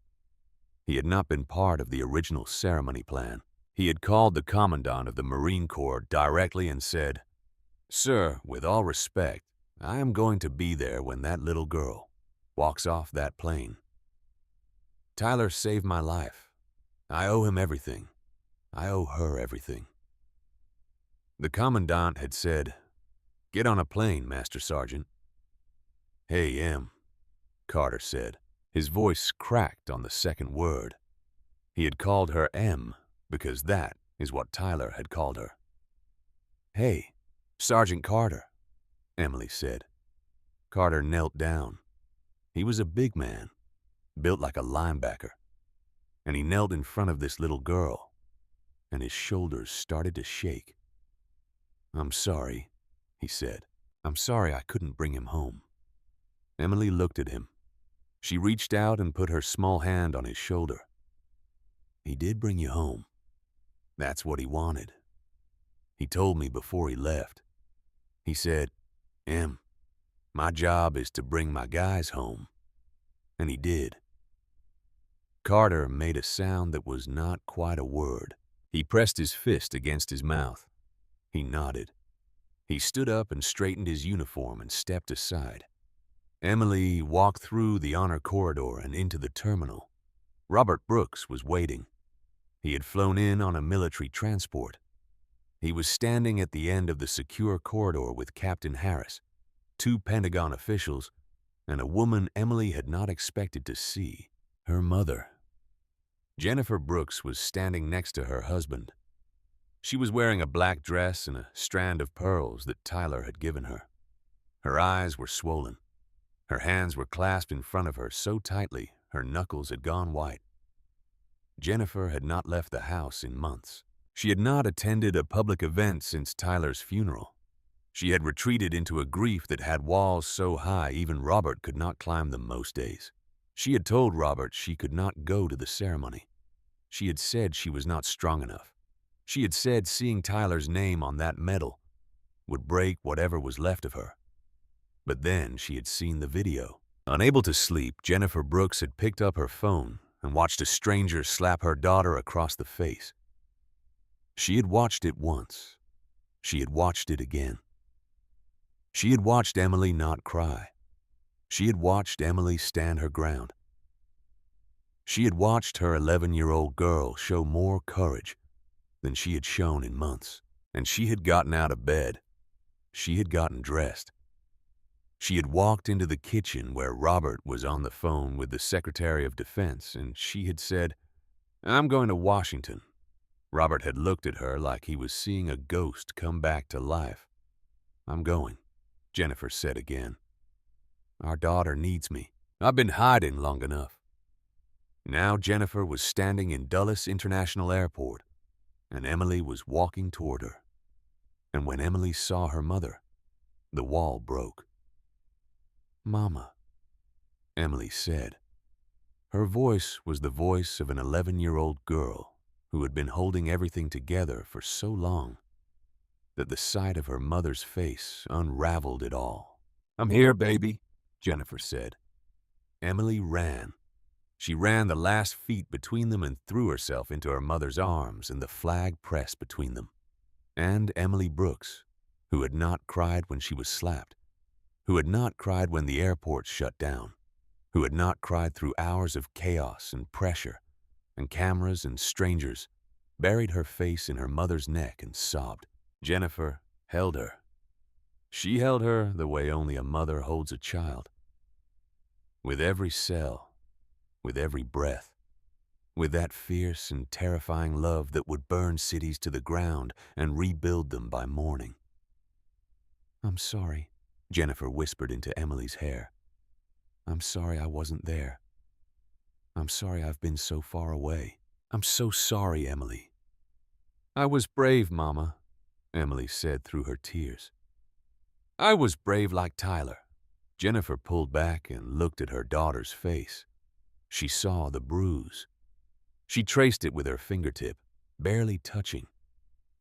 He had not been part of the original ceremony plan. He had called the Commandant of the Marine Corps directly and said, "Sir, with all respect, I am going to be there when that little girl walks off that plane. Tyler saved my life. I owe him everything. I owe her everything." The Commandant had said, "Get on a plane, Master Sergeant." "Hey, Em," Carter said. His voice cracked on the second word. He had called her M because that is what Tyler had called her. "Hey, Sergeant Carter," Emily said. Carter knelt down. He was a big man, built like a linebacker, and he knelt in front of this little girl, and his shoulders started to shake. "I'm sorry," he said. "I'm sorry I couldn't bring him home." Emily looked at him. She reached out and put her small hand on his shoulder. "He did bring you home. That's what he wanted. He told me before he left. He said, 'Em, my job is to bring my guys home.' And he did." Carter made a sound that was not quite a word. He pressed his fist against his mouth. He nodded. He stood up and straightened his uniform and stepped aside. Emily walked through the honor corridor and into the terminal. Robert Brooks was waiting. He had flown in on a military transport. He was standing at the end of the secure corridor with Captain Harris, 2 Pentagon officials, and a woman Emily had not expected to see, her mother. Jennifer Brooks was standing next to her husband. She was wearing a black dress and a strand of pearls that Tyler had given her. Her eyes were swollen. Her hands were clasped in front of her so tightly her knuckles had gone white. Jennifer had not left the house in months. She had not attended a public event since Tyler's funeral. She had retreated into a grief that had walls so high even Robert could not climb them most days. She had told Robert she could not go to the ceremony. She had said she was not strong enough. She had said seeing Tyler's name on that medal would break whatever was left of her. But then she had seen the video. Unable to sleep, Jennifer Brooks had picked up her phone and watched a stranger slap her daughter across the face. She had watched it once. She had watched it again. She had watched Emily not cry. She had watched Emily stand her ground. She had watched her 11-year-old girl show more courage than she had shown in months. And she had gotten out of bed. She had gotten dressed. She had walked into the kitchen where Robert was on the phone with the Secretary of Defense, and she had said, "I'm going to Washington." Robert had looked at her like he was seeing a ghost come back to life. "I'm going," Jennifer said again. "Our daughter needs me. I've been hiding long enough." Now Jennifer was standing in Dulles International Airport, and Emily was walking toward her. And when Emily saw her mother, the wall broke. "Mama," Emily said. Her voice was the voice of an 11-year-old girl who had been holding everything together for so long that the sight of her mother's face unraveled it all. "I'm here, baby," Jennifer said. Emily ran. She ran the last feet between them and threw herself into her mother's arms, and the flag pressed between them. And Emily Brooks, who had not cried when she was slapped, who had not cried when the airport shut down, who had not cried through hours of chaos and pressure and cameras and strangers, buried her face in her mother's neck and sobbed. Jennifer held her. She held her the way only a mother holds a child. With every cell, with every breath, with that fierce and terrifying love that would burn cities to the ground and rebuild them by morning. "I'm sorry," Jennifer whispered into Emily's hair. "I'm sorry I wasn't there. I'm sorry I've been so far away. I'm so sorry, Emily." "I was brave, Mama," Emily said through her tears. "I was brave like Tyler." Jennifer pulled back and looked at her daughter's face. She saw the bruise. She traced it with her fingertip, barely touching,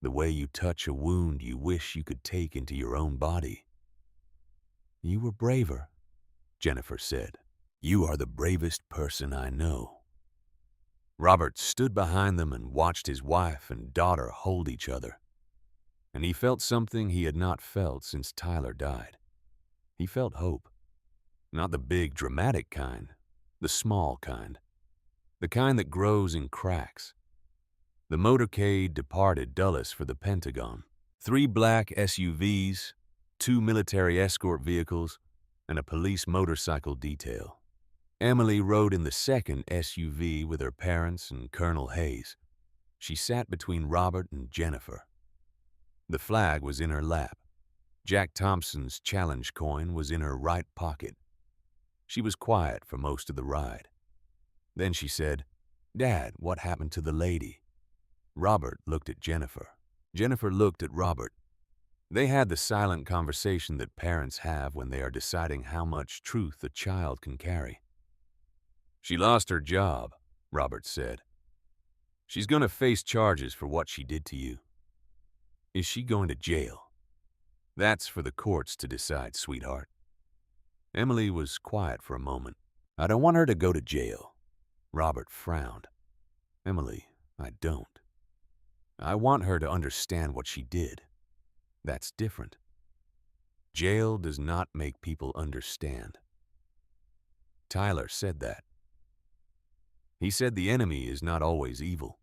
the way you touch a wound you wish you could take into your own body. "You were braver," Jennifer said. "You are the bravest person I know." Robert stood behind them and watched his wife and daughter hold each other. And he felt something he had not felt since Tyler died. He felt hope. Not the big, dramatic kind, the small kind. The kind that grows in cracks. The motorcade departed Dulles for the Pentagon. 3 black SUVs, 2 military escort vehicles, and a police motorcycle detail. Emily rode in the second SUV with her parents and Colonel Hayes. She sat between Robert and Jennifer. The flag was in her lap. Jack Thompson's challenge coin was in her right pocket. She was quiet for most of the ride. Then she said, "Dad, what happened to the lady?" Robert looked at Jennifer. Jennifer looked at Robert. They had the silent conversation that parents have when they are deciding how much truth a child can carry. "She lost her job," Robert said. "She's going to face charges for what she did to you." "Is she going to jail?" "That's for the courts to decide, sweetheart." Emily was quiet for a moment. "I don't want her to go to jail." Robert frowned. "Emily, I don't. I want her to understand what she did. That's different. Jail does not make people understand." Tyler said that. He said the enemy is not always evil.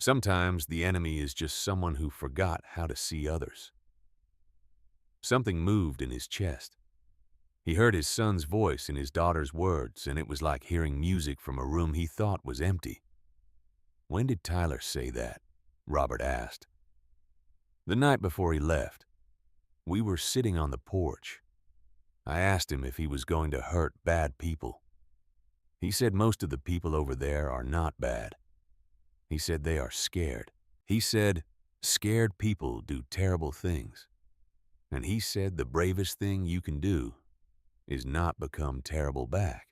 Sometimes the enemy is just someone who forgot how to see others. Something moved in his chest. He heard his son's voice in his daughter's words, and it was like hearing music from a room he thought was empty. "When did Tyler say that?" Robert asked. "The night before he left. We were sitting on the porch. I asked him if he was going to hurt bad people. He said most of the people over there are not bad. He said they are scared. He said scared people do terrible things. And he said the bravest thing you can do is not become terrible back."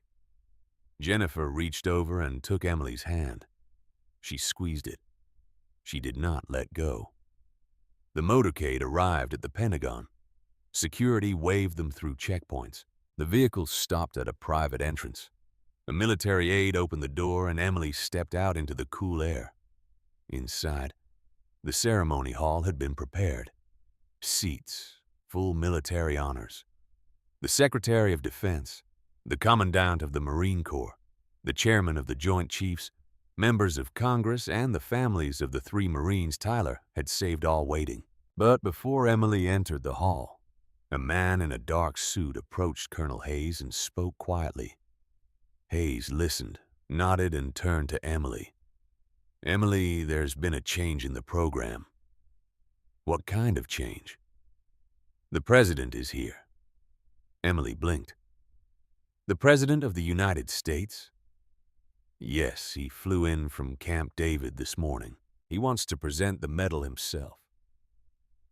Jennifer reached over and took Emily's hand. She squeezed it. She did not let go. The motorcade arrived at the Pentagon. Security waved them through checkpoints. The vehicles stopped at a private entrance. A military aide opened the door and Emily stepped out into the cool air. Inside, the ceremony hall had been prepared. Seats, full military honors. The Secretary of Defense, the Commandant of the Marine Corps, the Chairman of the Joint Chiefs, members of Congress, and the families of the 3 Marines Tyler had saved all waiting. But before Emily entered the hall, a man in a dark suit approached Colonel Hayes and spoke quietly. Hayes listened, nodded, and turned to Emily. "Emily, there's been a change in the program." "What kind of change?" "The President is here." Emily blinked. "The President of the United States?" "Yes, he flew in from Camp David this morning. He wants to present the medal himself."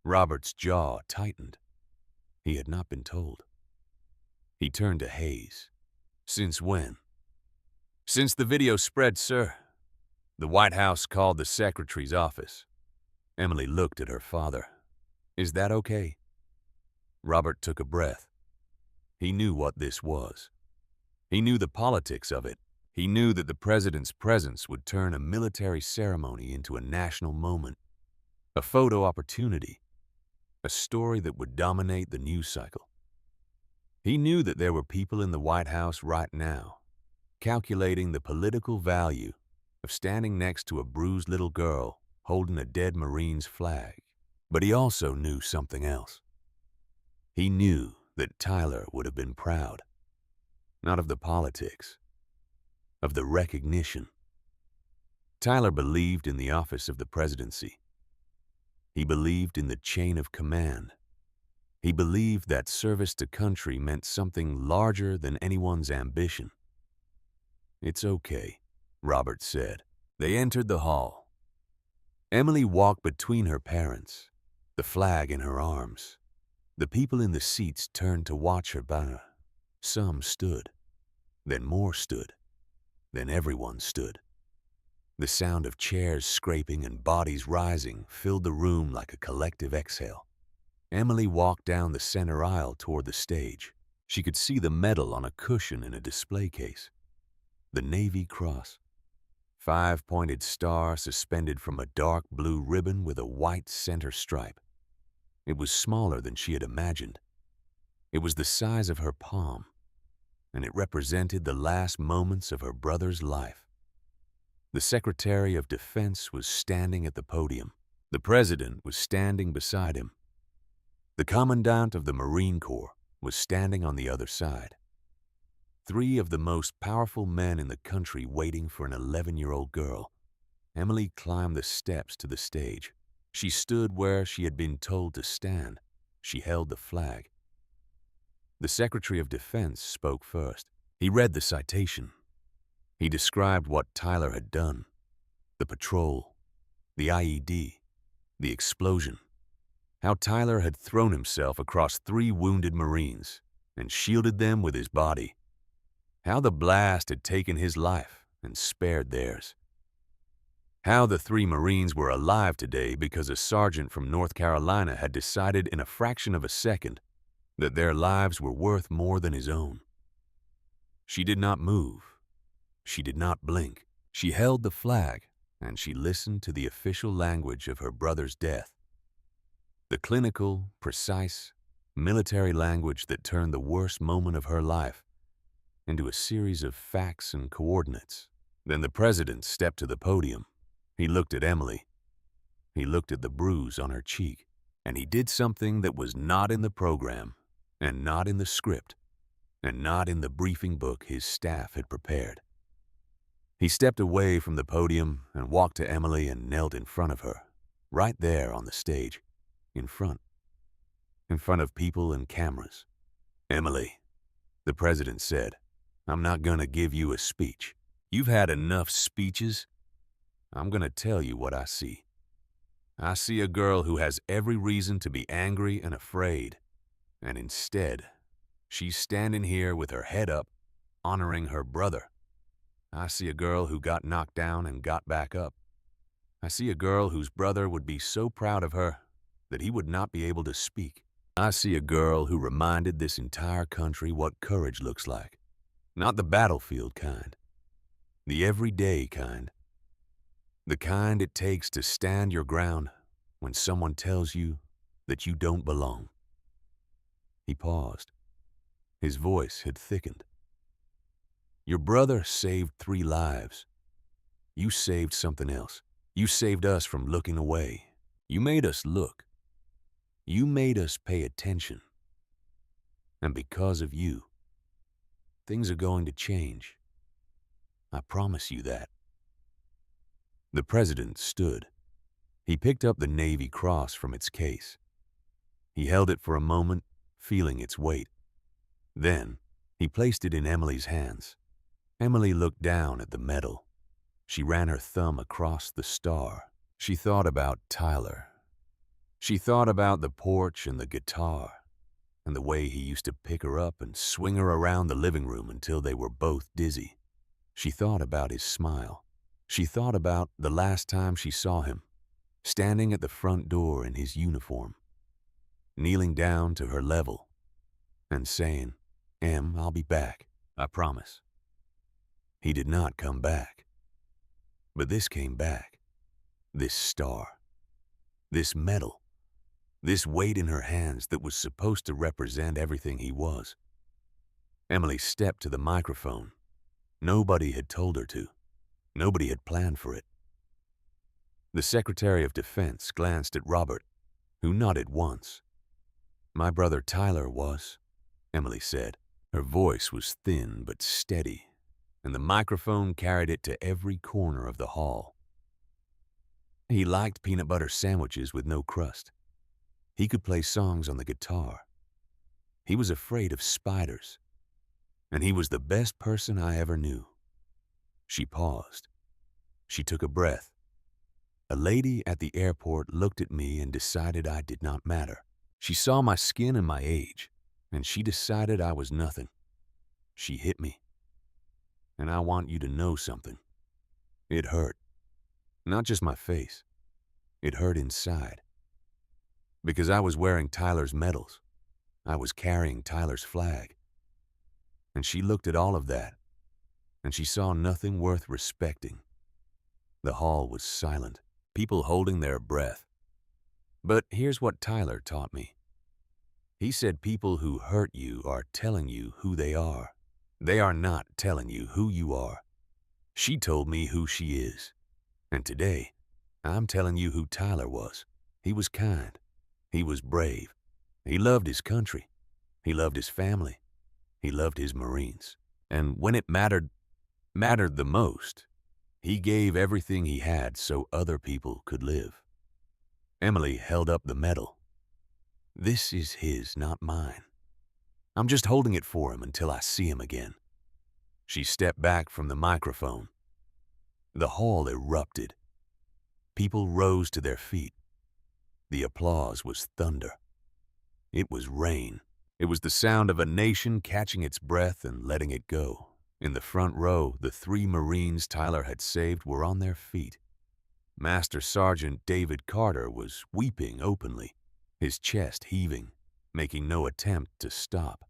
Robert's jaw tightened. He had not been told. He turned to Hayes. "Since when?" "Since the video spread, sir. The White House called the Secretary's office." Emily looked at her father. "Is that okay?" Robert took a breath. He knew what this was. He knew the politics of it. He knew that the president's presence would turn a military ceremony into a national moment, a photo opportunity, a story that would dominate the news cycle. He knew that there were people in the White House right now, calculating the political value of standing next to a bruised little girl holding a dead Marine's flag. But he also knew something else. He knew that Tyler would have been proud, not of the politics, of the recognition. Tyler believed in the office of the presidency. He believed in the chain of command. He believed that service to country meant something larger than anyone's ambition. "It's okay," Robert said. They entered the hall. Emily walked between her parents, the flag in her arms. The people in the seats turned to watch her banner. Some stood, then more stood, then everyone stood. The sound of chairs scraping and bodies rising filled the room like a collective exhale. Emily walked down the center aisle toward the stage. She could see the medal on a cushion in a display case. The Navy Cross. 5-pointed star suspended from a dark blue ribbon with a white center stripe. It was smaller than she had imagined. It was the size of her palm, and it represented the last moments of her brother's life. The Secretary of Defense was standing at the podium. The President was standing beside him. The Commandant of the Marine Corps was standing on the other side. 3 of the most powerful men in the country waiting for an 11-year-old girl. Emily climbed the steps to the stage. She stood where she had been told to stand. She held the flag. The Secretary of Defense spoke first. He read the citation. He described what Tyler had done: the patrol, the IED, the explosion. How Tyler had thrown himself across 3 wounded Marines and shielded them with his body. How the blast had taken his life and spared theirs. How the 3 Marines were alive today because a sergeant from North Carolina had decided in a fraction of a second that their lives were worth more than his own. She did not move. She did not blink. She held the flag, and she listened to the official language of her brother's death. The clinical, precise, military language that turned the worst moment of her life into a series of facts and coordinates. Then the President stepped to the podium. He looked at Emily. He looked at the bruise on her cheek, and he did something that was not in the program, and not in the script, and not in the briefing book his staff had prepared. He stepped away from the podium and walked to Emily and knelt in front of her, right there on the stage, in front of people and cameras. "Emily," the President said, "I'm not going to give you a speech. You've had enough speeches. I'm going to tell you what I see. I see a girl who has every reason to be angry and afraid, and instead, she's standing here with her head up, honoring her brother. I see a girl who got knocked down and got back up. I see a girl whose brother would be so proud of her that he would not be able to speak. I see a girl who reminded this entire country what courage looks like. Not the battlefield kind, the everyday kind. The kind it takes to stand your ground when someone tells you that you don't belong." He paused. His voice had thickened. "Your brother saved 3 lives. You saved something else. You saved us from looking away. You made us look. You made us pay attention. And because of you, things are going to change. I promise you that." The President stood. He picked up the Navy Cross from its case. He held it for a moment, feeling its weight. Then, he placed it in Emily's hands. Emily looked down at the medal. She ran her thumb across the star. She thought about Tyler. She thought about the porch and the guitar, and the way he used to pick her up and swing her around the living room until they were both dizzy. She thought about his smile. She thought about the last time she saw him, standing at the front door in his uniform, kneeling down to her level and saying, "Em, I'll be back, I promise." He did not come back. But this came back. This star. This medal. This weight in her hands that was supposed to represent everything he was. Emily stepped to the microphone. Nobody had told her to. Nobody had planned for it. The Secretary of Defense glanced at Robert, who nodded once. "My brother Tyler was," Emily said. Her voice was thin but steady, and the microphone carried it to every corner of the hall. He liked peanut butter sandwiches with no crust. He could play songs on the guitar. He was afraid of spiders. And he was the best person I ever knew. She paused. She took a breath. A lady at the airport looked at me and decided I did not matter. She saw my skin and my age, and she decided I was nothing. She hit me. And I want you to know something. It hurt. Not just my face. It hurt inside. Because I was wearing Tyler's medals. I was carrying Tyler's flag. And she looked at all of that, and she saw nothing worth respecting. The hall was silent, people holding their breath. But here's what Tyler taught me. He said people who hurt you are telling you who they are. They are not telling you who you are. She told me who she is. And today, I'm telling you who Tyler was. He was kind. He was brave. He loved his country. He loved his family. He loved his Marines. And when it mattered the most, he gave everything he had so other people could live. Emily held up the medal. This is his, not mine. I'm just holding it for him until I see him again. She stepped back from the microphone. The hall erupted. People rose to their feet. The applause was thunder. It was rain. It was the sound of a nation catching its breath and letting it go. In the front row, the 3 Marines Tyler had saved were on their feet. Master Sergeant David Carter was weeping openly, his chest heaving, making no attempt to stop.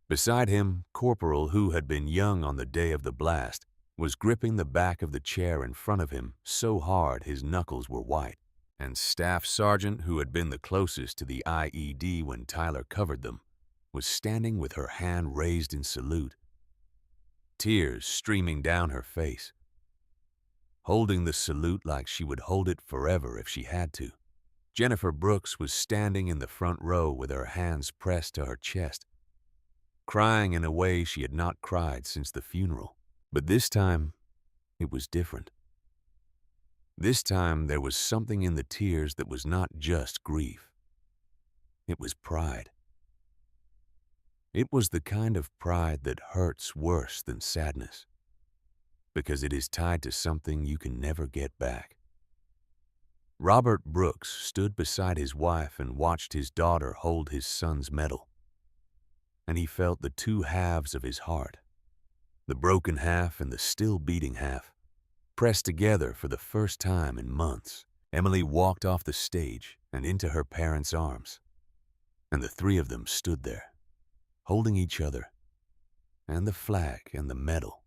Beside him, Corporal, who had been young on the day of the blast, was gripping the back of the chair in front of him so hard his knuckles were white. And Staff Sergeant, who had been the closest to the IED when Tyler covered them, was standing with her hand raised in salute, tears streaming down her face, holding the salute like she would hold it forever if she had to. Jennifer Brooks was standing in the front row with her hands pressed to her chest, crying in a way she had not cried since the funeral. But this time, it was different. This time, there was something in the tears that was not just grief. It was pride. It was the kind of pride that hurts worse than sadness, because it is tied to something you can never get back. Robert Brooks stood beside his wife and watched his daughter hold his son's medal. And he felt the 2 halves of his heart, the broken half and the still beating half, pressed together for the first time in months. Emily walked off the stage and into her parents' arms, and the 3 of them stood there, holding each other, and the flag and the medal.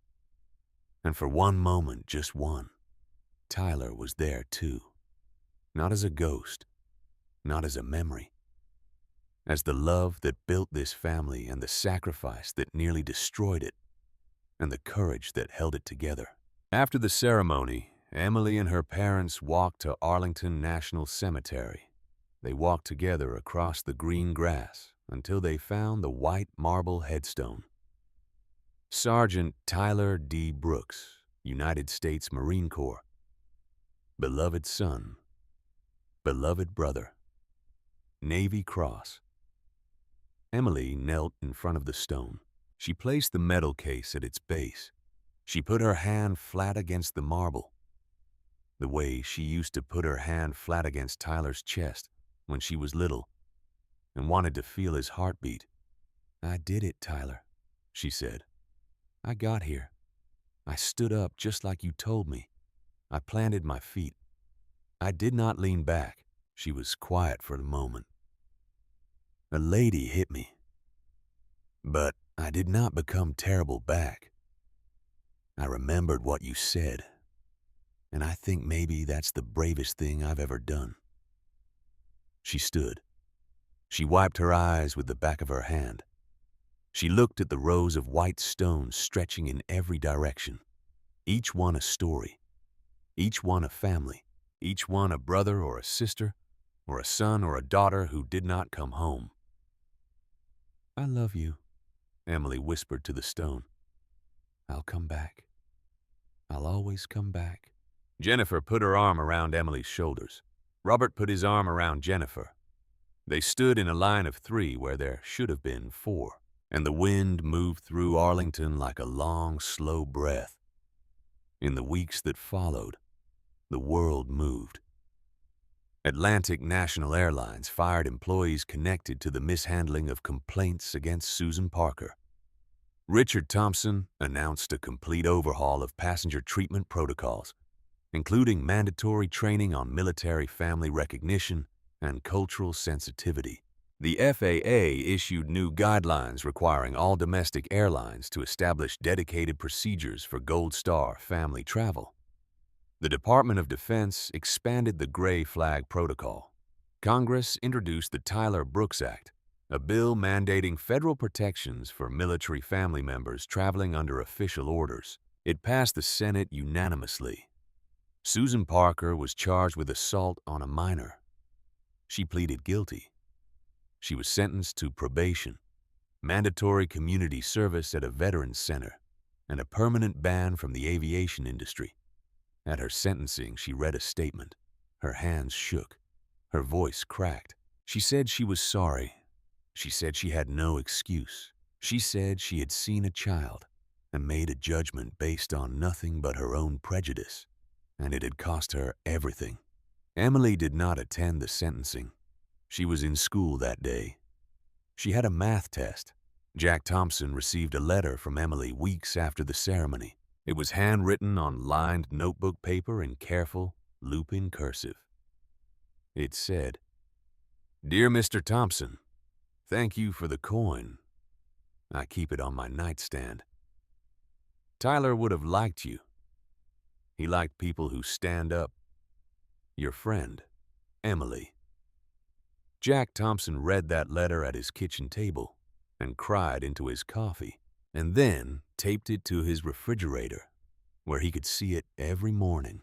And for one moment, just one, Tyler was there too. Not as a ghost, not as a memory, as the love that built this family and the sacrifice that nearly destroyed it, and the courage that held it together. After the ceremony, Emily and her parents walked to Arlington National Cemetery. They walked together across the green grass until they found the white marble headstone. Sergeant Tyler D. Brooks, United States Marine Corps. Beloved son, beloved brother. Navy Cross. Emily knelt in front of the stone. She placed the medal case at its base. She put her hand flat against the marble, the way she used to put her hand flat against Tyler's chest when she was little and wanted to feel his heartbeat. I did it, Tyler, she said. I got here. I stood up just like you told me. I planted my feet. I did not lean back. She was quiet for a moment. A lady hit me, but I did not become terrible back. I remembered what you said, and I think maybe that's the bravest thing I've ever done. She stood. She wiped her eyes with the back of her hand. She looked at the rows of white stones stretching in every direction, each one a story, each one a family, each one a brother or a sister, or a son or a daughter who did not come home. I love you, Emily whispered to the stone. I'll come back. I'll always come back. Jennifer put her arm around Emily's shoulders. Robert put his arm around Jennifer. They stood in a line of 3 where there should have been 4, and the wind moved through Arlington like a long, slow breath. In the weeks that followed, the world moved. Atlantic National Airlines fired employees connected to the mishandling of complaints against Susan Parker. Richard Thompson announced a complete overhaul of passenger treatment protocols, including mandatory training on military family recognition and cultural sensitivity. The FAA issued new guidelines requiring all domestic airlines to establish dedicated procedures for Gold Star family travel. The Department of Defense expanded the Gray Flag Protocol. Congress introduced the Tyler-Brooks Act, a bill mandating federal protections for military family members traveling under official orders. It passed the Senate unanimously. Susan Parker was charged with assault on a minor. She pleaded guilty. She was sentenced to probation, mandatory community service at a veterans center, and a permanent ban from the aviation industry. At her sentencing, she read a statement. Her hands shook. Her voice cracked. She said she was sorry. She said she had no excuse. She said she had seen a child and made a judgment based on nothing but her own prejudice, and it had cost her everything. Emily did not attend the sentencing. She was in school that day. She had a math test. Jack Thompson received a letter from Emily weeks after the ceremony. It was handwritten on lined notebook paper in careful, looping cursive. It said, "Dear Mr. Thompson, thank you for the coin. I keep it on my nightstand. Tyler would have liked you. He liked people who stand up. Your friend, Emily." Jack Thompson read that letter at his kitchen table and cried into his coffee, and then taped it to his refrigerator, where he could see it every morning.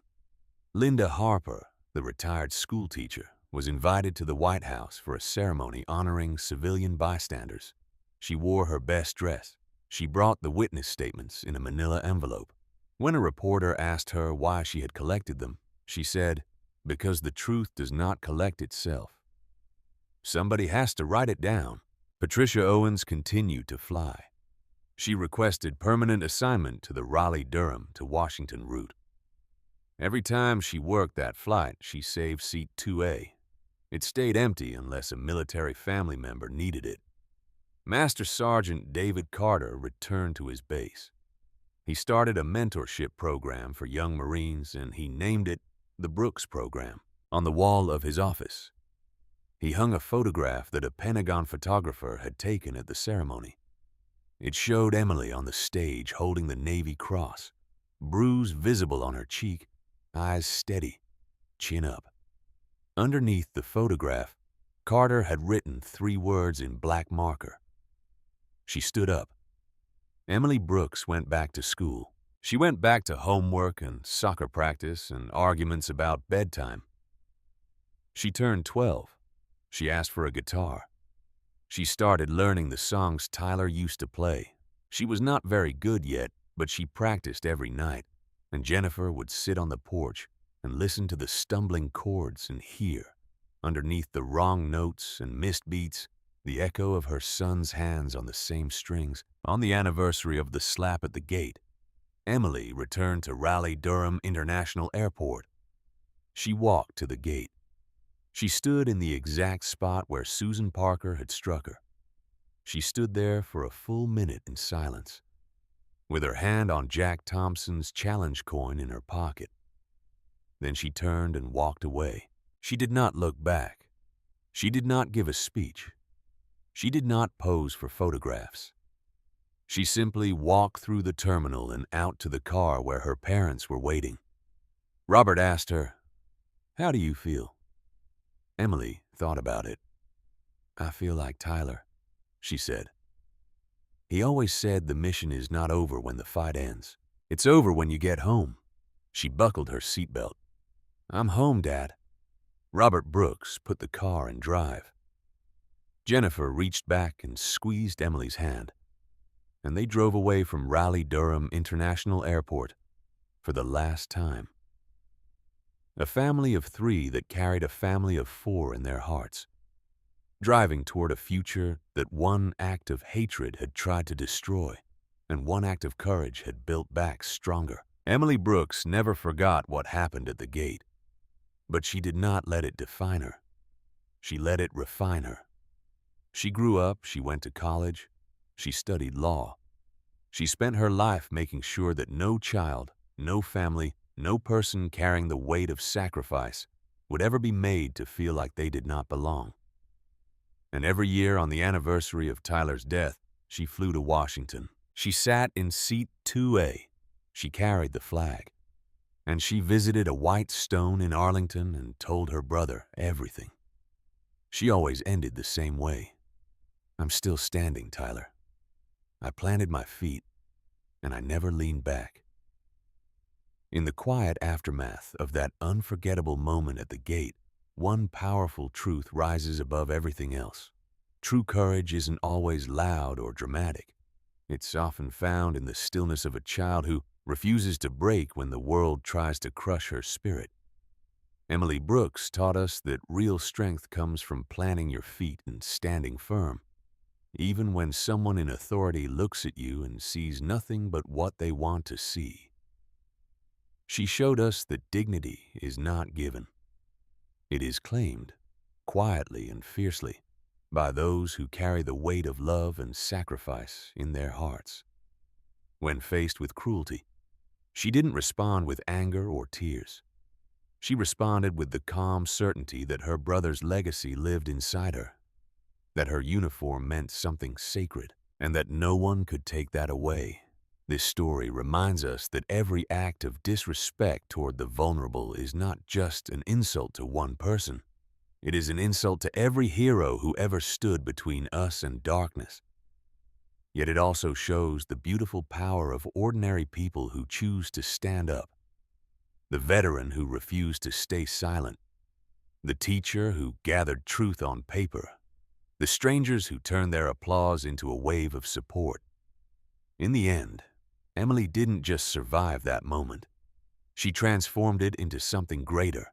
Linda Harper, the retired schoolteacher, was invited to the White House for a ceremony honoring civilian bystanders. She wore her best dress. She brought the witness statements in a manila envelope. When a reporter asked her why she had collected them, she said, "Because the truth does not collect itself. Somebody has to write it down." Patricia Owens continued to fly. She requested permanent assignment to the Raleigh-Durham to Washington route. Every time she worked that flight, she saved seat 2A. It stayed empty unless a military family member needed it. Master Sergeant David Carter returned to his base. He started a mentorship program for young Marines, and he named it the Brooks Program. On the wall of his office, he hung a photograph that a Pentagon photographer had taken at the ceremony. It showed Emily on the stage holding the Navy Cross, bruise visible on her cheek, eyes steady, chin up. Underneath the photograph, Carter had written 3 words in black marker. She stood up. Emily Brooks went back to school. She went back to homework and soccer practice and arguments about bedtime. She turned 12. She asked for a guitar. She started learning the songs Tyler used to play. She was not very good yet, but she practiced every night, and Jennifer would sit on the porch and listen to the stumbling chords and hear, underneath the wrong notes and missed beats, the echo of her son's hands on the same strings. On the anniversary of the slap at the gate, Emily returned to Raleigh-Durham International Airport. She walked to the gate. She stood in the exact spot where Susan Parker had struck her. She stood there for a full minute in silence, with her hand on Jack Thompson's challenge coin in her pocket. Then she turned and walked away. She did not look back. She did not give a speech. She did not pose for photographs. She simply walked through the terminal and out to the car where her parents were waiting. Robert asked her, "How do you feel?" Emily thought about it. "I feel like Tyler," she said. "He always said the mission is not over when the fight ends. It's over when you get home." She buckled her seatbelt. "I'm home, Dad." Robert Brooks put the car in drive. Jennifer reached back and squeezed Emily's hand, and they drove away from Raleigh-Durham International Airport for the last time. A family of 3 that carried a family of 4 in their hearts, driving toward a future that one act of hatred had tried to destroy and one act of courage had built back stronger. Emily Brooks never forgot what happened at the gate, but she did not let it define her. She let it refine her. She grew up, she went to college, she studied law. She spent her life making sure that no child, no family, no person carrying the weight of sacrifice would ever be made to feel like they did not belong. And every year on the anniversary of Tyler's death, she flew to Washington. She sat in seat 2A. She carried the flag. And she visited a white stone in Arlington and told her brother everything. She always ended the same way. "I'm still standing, Tyler. I planted my feet, and I never leaned back." In the quiet aftermath of that unforgettable moment at the gate, one powerful truth rises above everything else. True courage isn't always loud or dramatic. It's often found in the stillness of a child who refuses to break when the world tries to crush her spirit. Emily Brooks taught us that real strength comes from planting your feet and standing firm, even when someone in authority looks at you and sees nothing but what they want to see. She showed us that dignity is not given. It is claimed, quietly and fiercely, by those who carry the weight of love and sacrifice in their hearts. When faced with cruelty, she didn't respond with anger or tears. She responded with the calm certainty that her brother's legacy lived inside her, that her uniform meant something sacred, and that no one could take that away. This story reminds us that every act of disrespect toward the vulnerable is not just an insult to one person. It is an insult to every hero who ever stood between us and darkness. Yet it also shows the beautiful power of ordinary people who choose to stand up. The veteran who refused to stay silent. The teacher who gathered truth on paper. The strangers who turned their applause into a wave of support. In the end, Emily didn't just survive that moment. She transformed it into something greater,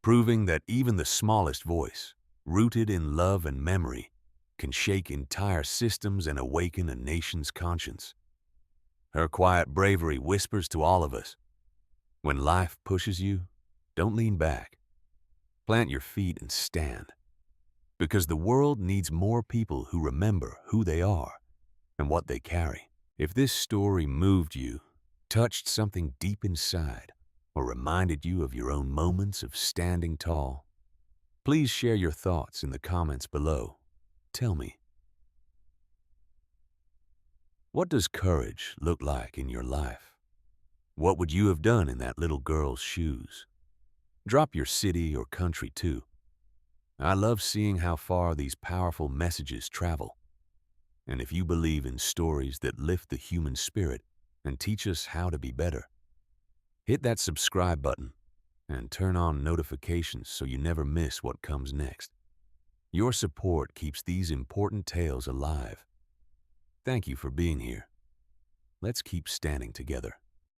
proving that even the smallest voice, rooted in love and memory, can shake entire systems and awaken a nation's conscience. Her quiet bravery whispers to all of us, when life pushes you, don't lean back. Plant your feet and stand. Because the world needs more people who remember who they are and what they carry. If this story moved you, touched something deep inside, or reminded you of your own moments of standing tall, please share your thoughts in the comments below. Tell me, what does courage look like in your life? What would you have done in that little girl's shoes? Drop your city or country too. I love seeing how far these powerful messages travel. And if you believe in stories that lift the human spirit and teach us how to be better, hit that subscribe button and turn on notifications so you never miss what comes next. Your support keeps these important tales alive. Thank you for being here. Let's keep standing together.